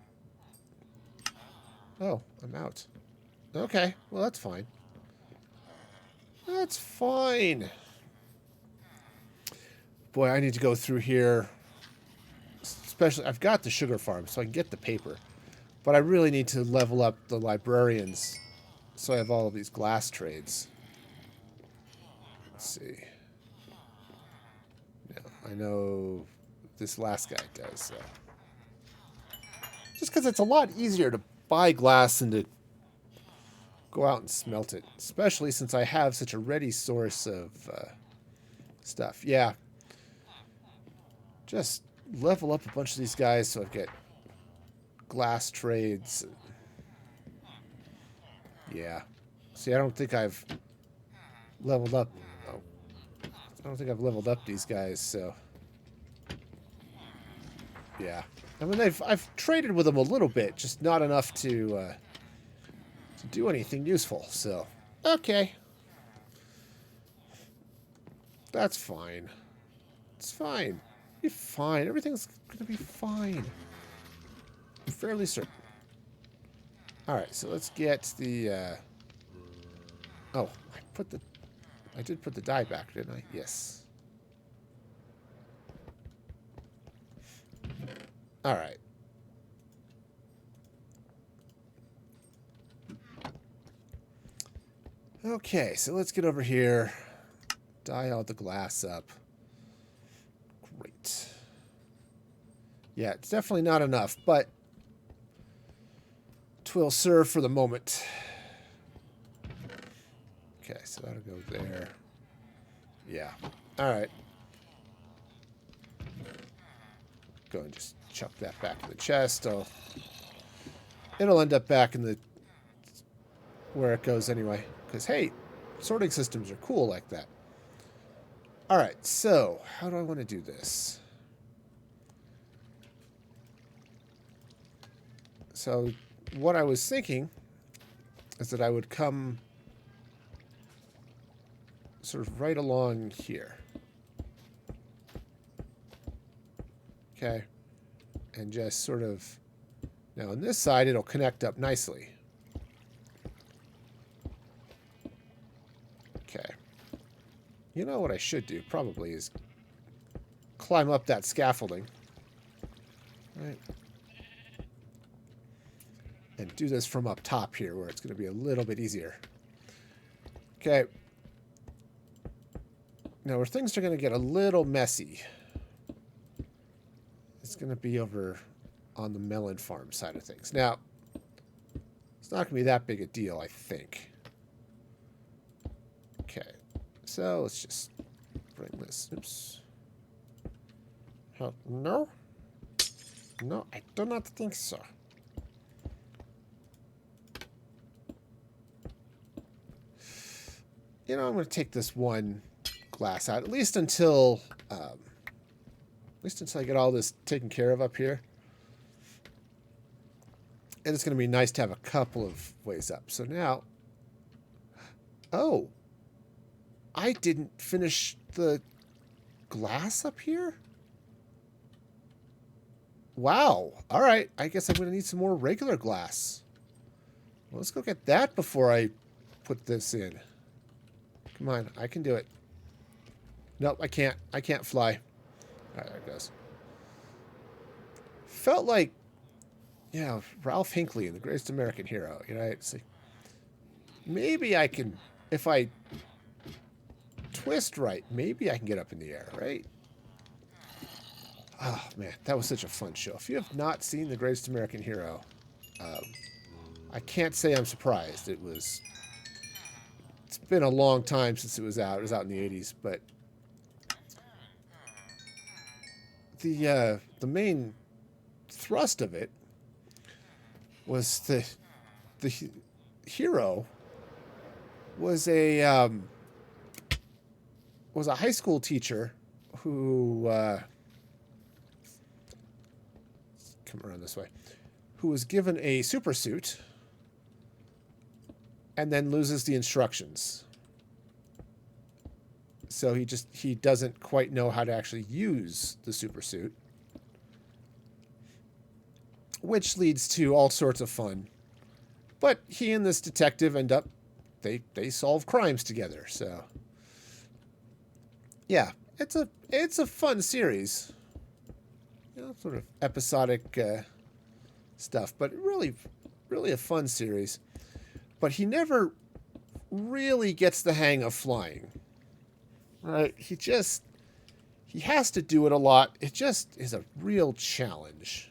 oh, I'm out. Okay, well, that's fine. That's fine. Boy, I need to go through here. Especially, I've got the sugar farm, so I can get the paper. But I really need to level up the librarians, so I have all of these glass trades. Let's see. No, I know this last guy does, so. Just because it's a lot easier to buy glass than to go out and smelt it. Especially since I have such a ready source of stuff. Yeah. Just level up a bunch of these guys so I get glass trades. Yeah. See, I don't think I've leveled up. Oh. I don't think I've leveled up these guys, so. Yeah. I mean, I've traded with them a little bit, just not enough to do anything useful, so. Okay. That's fine. It's fine. Be fine. Everything's gonna be fine. I'm fairly certain. Alright, so let's get the, oh, I did put the die back, didn't I? Yes. Alright. Okay, so let's get over here. Dye all the glass up. Great. Yeah, it's definitely not enough, but 'Twill serve for the moment. Okay, so that'll go there. Yeah. Alright. Go and just chuck that back in the chest. It'll end up back in the where it goes anyway. Because, hey, sorting systems are cool like that. Alright, so how do I want to do this? So what I was thinking is that I would come sort of right along here. Okay. And just sort of... Now on this side, it'll connect up nicely. Okay. You know what I should do probably is climb up that scaffolding. Right. And do this from up top here where it's going to be a little bit easier. Okay. Now where things are going to get a little messy, it's going to be over on the melon farm side of things. Now, it's not going to be that big a deal, I think. Okay. So let's just bring this. Oops. No? No, I do not think so. You know, I'm going to take this one glass out, at least until I get all this taken care of up here. And it's going to be nice to have a couple of ways up. So now, oh, I didn't finish the glass up here? Wow. All right. I guess I'm going to need some more regular glass. Well, let's go get that before I put this in. Come on. I can do it. Nope, I can't. I can't fly. All right, there it goes. Felt like, yeah, Ralph Hinckley in The Greatest American Hero. You know, it's like, maybe I can, if I twist right, maybe I can get up in the air, right? Oh, man, that was such a fun show. If you have not seen The Greatest American Hero, I can't say I'm surprised. It's been a long time since it was out. It was out in the 80s, but the main thrust of it was the hero was a high school teacher who come around this way, who was given a super suit and then loses the instructions. So he doesn't quite know how to actually use the super suit, which leads to all sorts of fun. But he and this detective end up, they solve crimes together. So yeah, it's a fun series. You know, sort of episodic stuff, but really a fun series. But he never really gets the hang of flying. Right? He has to do it a lot. It just is a real challenge.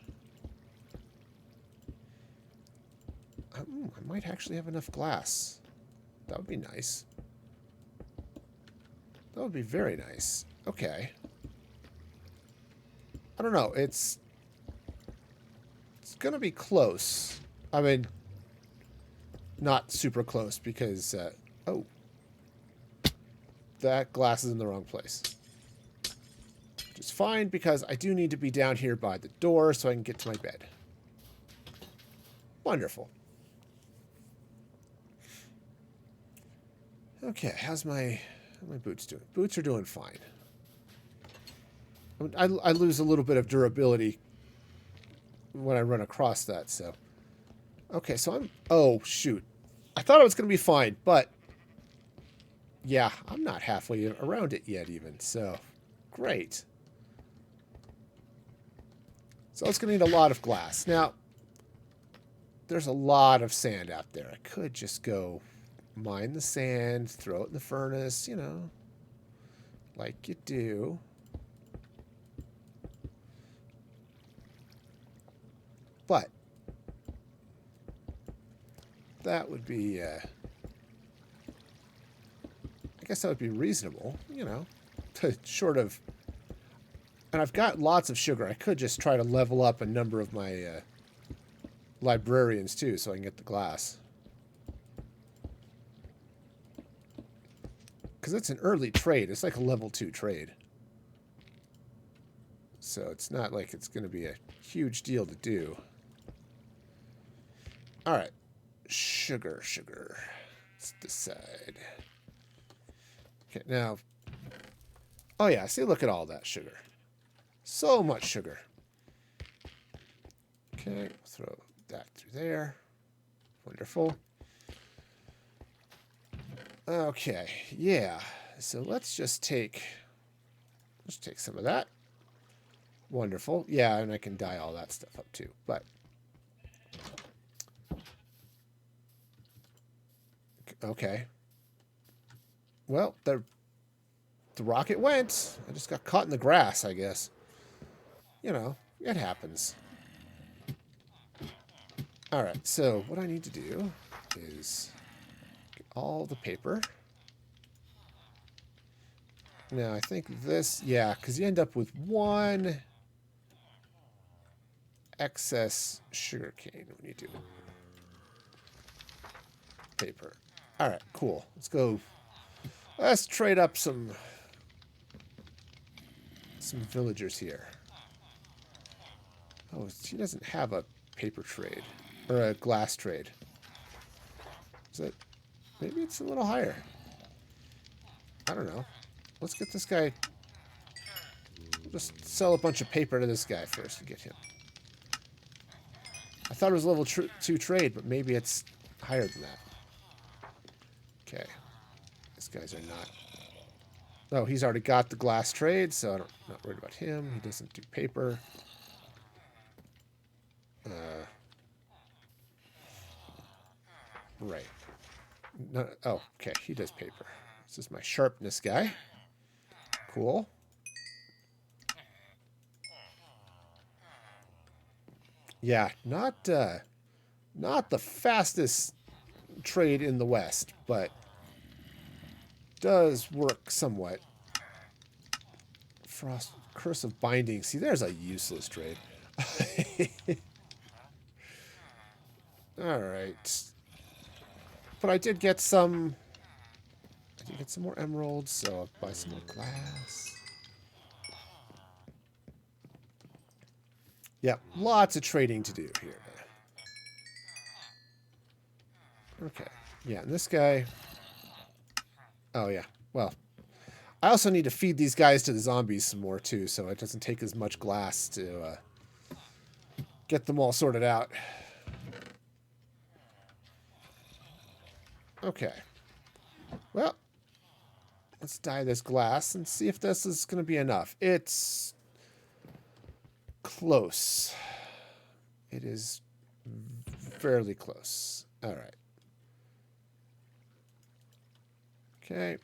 I might actually have enough glass. That would be nice. That would be very nice. Okay. I don't know. It's going to be close. I mean, not super close because, oh, that glass is in the wrong place. Which is fine because I do need to be down here by the door so I can get to my bed. Wonderful. Okay, how are my boots doing? Boots are doing fine. I lose a little bit of durability when I run across that, so. Okay, so oh, shoot. I thought it was going to be fine, but yeah, I'm not halfway around it yet even, so great. So it's going to need a lot of glass. Now, there's a lot of sand out there. I could just go mine the sand, throw it in the furnace, you know, like you do. But that would be, I guess that would be reasonable, you know, to short of, and I've got lots of sugar. I could just try to level up a number of my librarians too, so I can get the glass. Because it's an early trade. It's like a level 2 trade. So it's not like it's going to be a huge deal to do. All right. Sugar. Let's decide. Okay, now. Oh, yeah. See, look at all that sugar. So much sugar. Okay, throw that through there. Wonderful. Okay, yeah. So let's take some of that. Wonderful. Yeah, and I can dye all that stuff up too. But okay. Well, the rocket went. I just got caught in the grass, I guess. You know, it happens. All right. So what I need to do is get all the paper. Now, I think this, yeah, because you end up with one excess sugar cane when you do paper. All right, cool. Let's go. Let's trade up some villagers here. Oh, she doesn't have a paper trade or a glass trade. Is it? Maybe it's a little higher. I don't know. Let's get this guy. Just sell a bunch of paper to this guy first to get him. I thought it was level 2 trade, but maybe it's higher than that. Okay. These guys are not. Oh, he's already got the glass trade, so I'm not worried about him. He doesn't do paper. Right. No, oh, okay. He does paper. This is my sharpness guy. Cool. Yeah, not the fastest trade in the West, but does work somewhat. Frost Curse of Binding. See, there's a useless trade. All right. But I did get some more emeralds, so I'll buy some more glass. Yeah, lots of trading to do here. Okay. Yeah, and this guy. Oh, yeah. Well, I also need to feed these guys to the zombies some more, too, so it doesn't take as much glass to get them all sorted out. Okay. Well, let's dye this glass and see if this is going to be enough. It's close. It is fairly close. All right. Okay.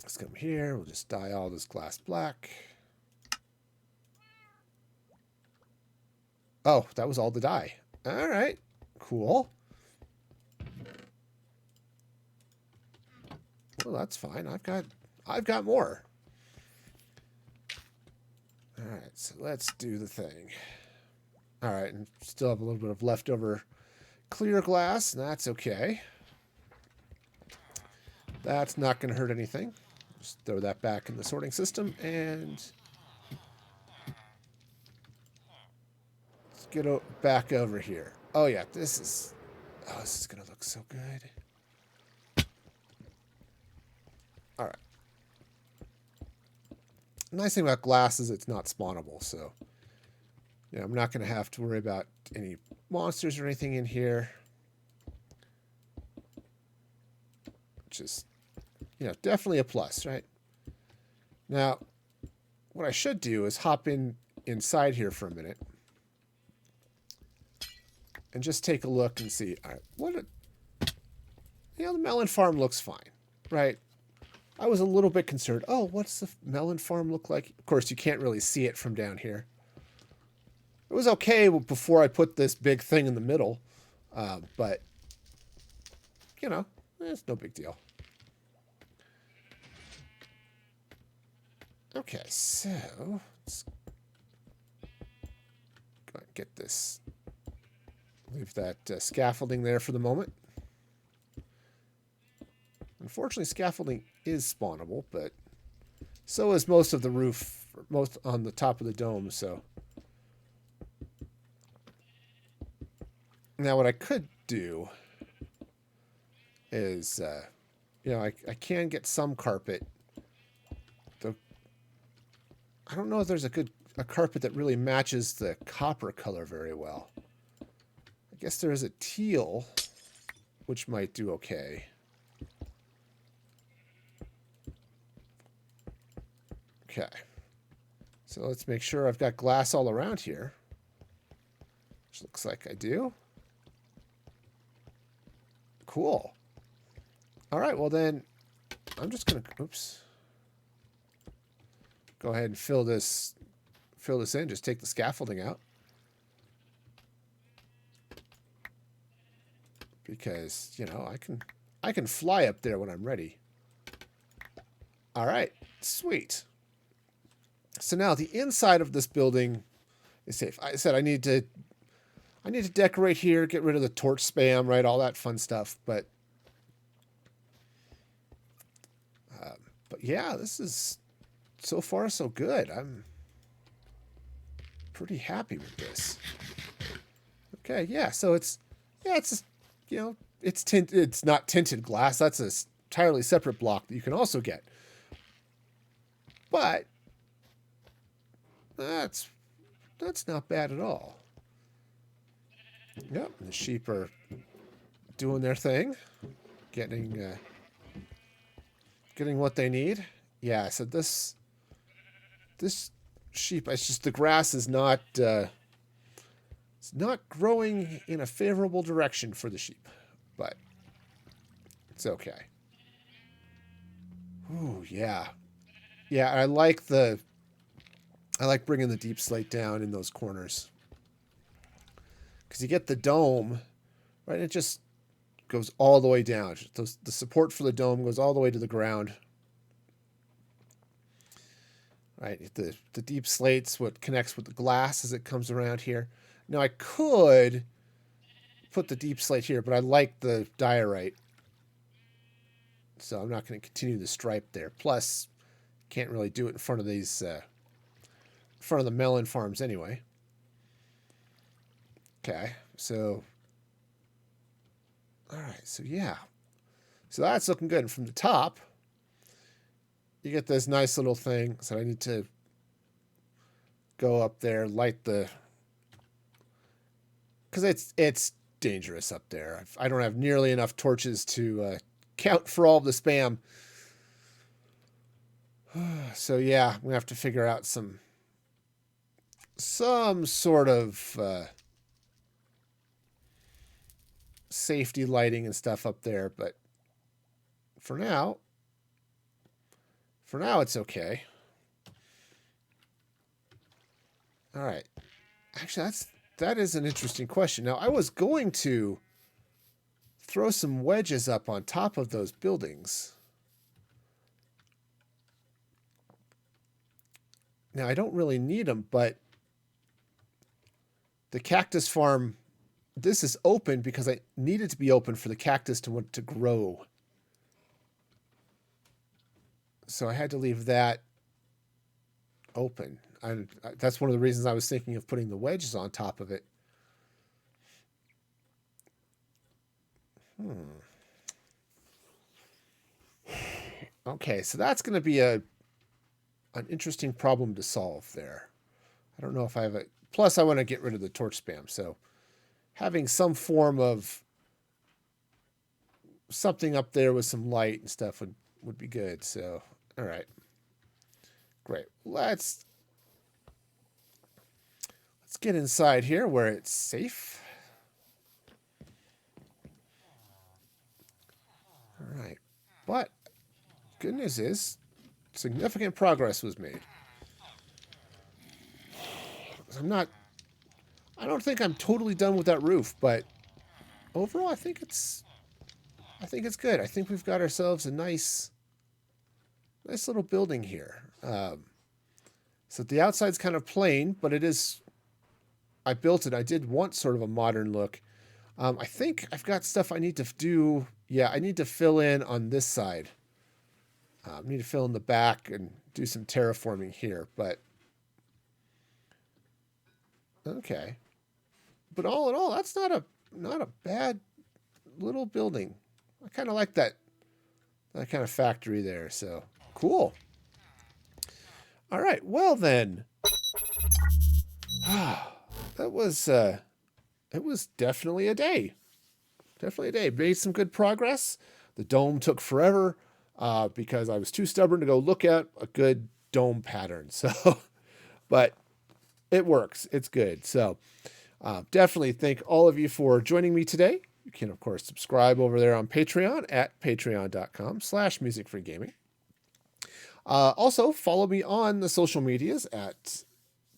Let's come here. We'll just dye all this glass black. Oh, that was all the dye. All right. Cool. Well, that's fine. I've got more. All right, so let's do the thing. All right, and still have a little bit of leftover clear glass, and that's okay. That's not going to hurt anything. Just throw that back in the sorting system, and let's get back over here. Oh yeah, this is going to look so good. All right. The nice thing about glass is it's not spawnable, so yeah, I'm not going to have to worry about any monsters or anything in here. Which is, you know, definitely a plus, right? Now, what I should do is hop inside here for a minute and just take a look and see. All right, you know, the melon farm looks fine, right? I was a little bit concerned. Oh, what's the melon farm look like? Of course, you can't really see it from down here. It was okay before I put this big thing in the middle, but you know, it's no big deal. Okay, so let's go and get this. Leave that scaffolding there for the moment. Unfortunately, scaffolding is spawnable, but so is most of the roof, most on the top of the dome, so. Now, what I could do is, you know, I can get some carpet. Though I don't know if there's a carpet that really matches the copper color very well. I guess there is a teal, which might do okay. Okay. So let's make sure I've got glass all around here. Which looks like I do. Cool. All right, well then, I'm just gonna, oops. Go ahead and fill this in. Just take the scaffolding out. Because, you know, I can fly up there when I'm ready. All right, sweet. So now the inside of this building is safe. I said I need to decorate here, get rid of the torch spam, right? All that fun stuff. But yeah, this is so far so good. I'm pretty happy with this. Okay, yeah. So it's just, you know, it's not tinted glass. That's a entirely separate block that you can also get. But that's not bad at all. Yep, the sheep are doing their thing, getting what they need. Yeah, so this sheep, it's just the grass is not it's not growing in a favorable direction for the sheep, but it's okay. Ooh, yeah. Yeah, I like bringing the deep slate down in those corners. Because you get the dome, right? It just goes all the way down. The support for the dome goes all the way to the ground. Right? The deep slate's what connects with the glass as it comes around here. Now, I could put the deep slate here, but I like the diorite. So I'm not going to continue the stripe there. Plus, can't really do it in front of these, in front of the melon farms anyway. Okay, so, all right, so yeah. So that's looking good. And from the top, you get this nice little thing. So I need to go up there, light the, because it's dangerous up there. I don't have nearly enough torches to count for all the spam. So yeah, I'm gonna have to figure out some sort of safety lighting and stuff up there, but for now it's okay. All right. Actually, that is an interesting question. Now, I was going to throw some wedges up on top of those buildings. Now, I don't really need them, but the cactus farm, this is open because I need it to be open for the cactus to want to grow. So I had to leave that open. That's one of the reasons I was thinking of putting the wedges on top of it. Okay, so that's going to be an interesting problem to solve there. I don't know if I have a... Plus, I want to get rid of the torch spam, so having some form of something up there with some light and stuff would be good. So, all right. Great. Let's get inside here where it's safe. All right. But good news is significant progress was made. I don't think I'm totally done with that roof, but overall I think it's I think it's good. I think we've got ourselves a nice little building here. So the outside's kind of plain, but it is. I built it. I did want sort of a modern look. I think I've got stuff I need to do. Yeah, I need to fill in on this side. I need to fill in the back and do some terraforming here. But okay. But all in all, that's not a bad little building. I kind of like that kind of factory there. So cool. All right. Well then, that was it was definitely a day. Definitely a day. Made some good progress. The dome took forever because I was too stubborn to go look at a good dome pattern. So, but it works. It's good. So definitely thank all of you for joining me today. You can, of course, subscribe over there on Patreon at patreon.com/musicfreegaming. Also, follow me on the social medias at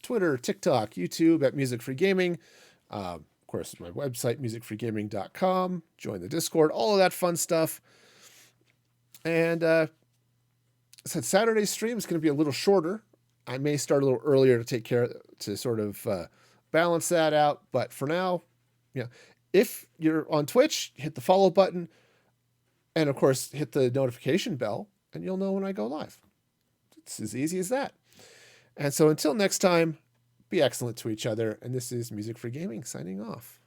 Twitter, TikTok, YouTube at Music Free Gaming. Of course, my website, musicfreegaming.com. Join the Discord, all of that fun stuff. And I said Saturday's stream is going to be a little shorter. I may start a little earlier to sort of balance that out. But for now, if you're on Twitch, hit the follow button. And of course, hit the notification bell, and you'll know when I go live. It's as easy as that. And so until next time, be excellent to each other. And this is Music Free Gaming signing off.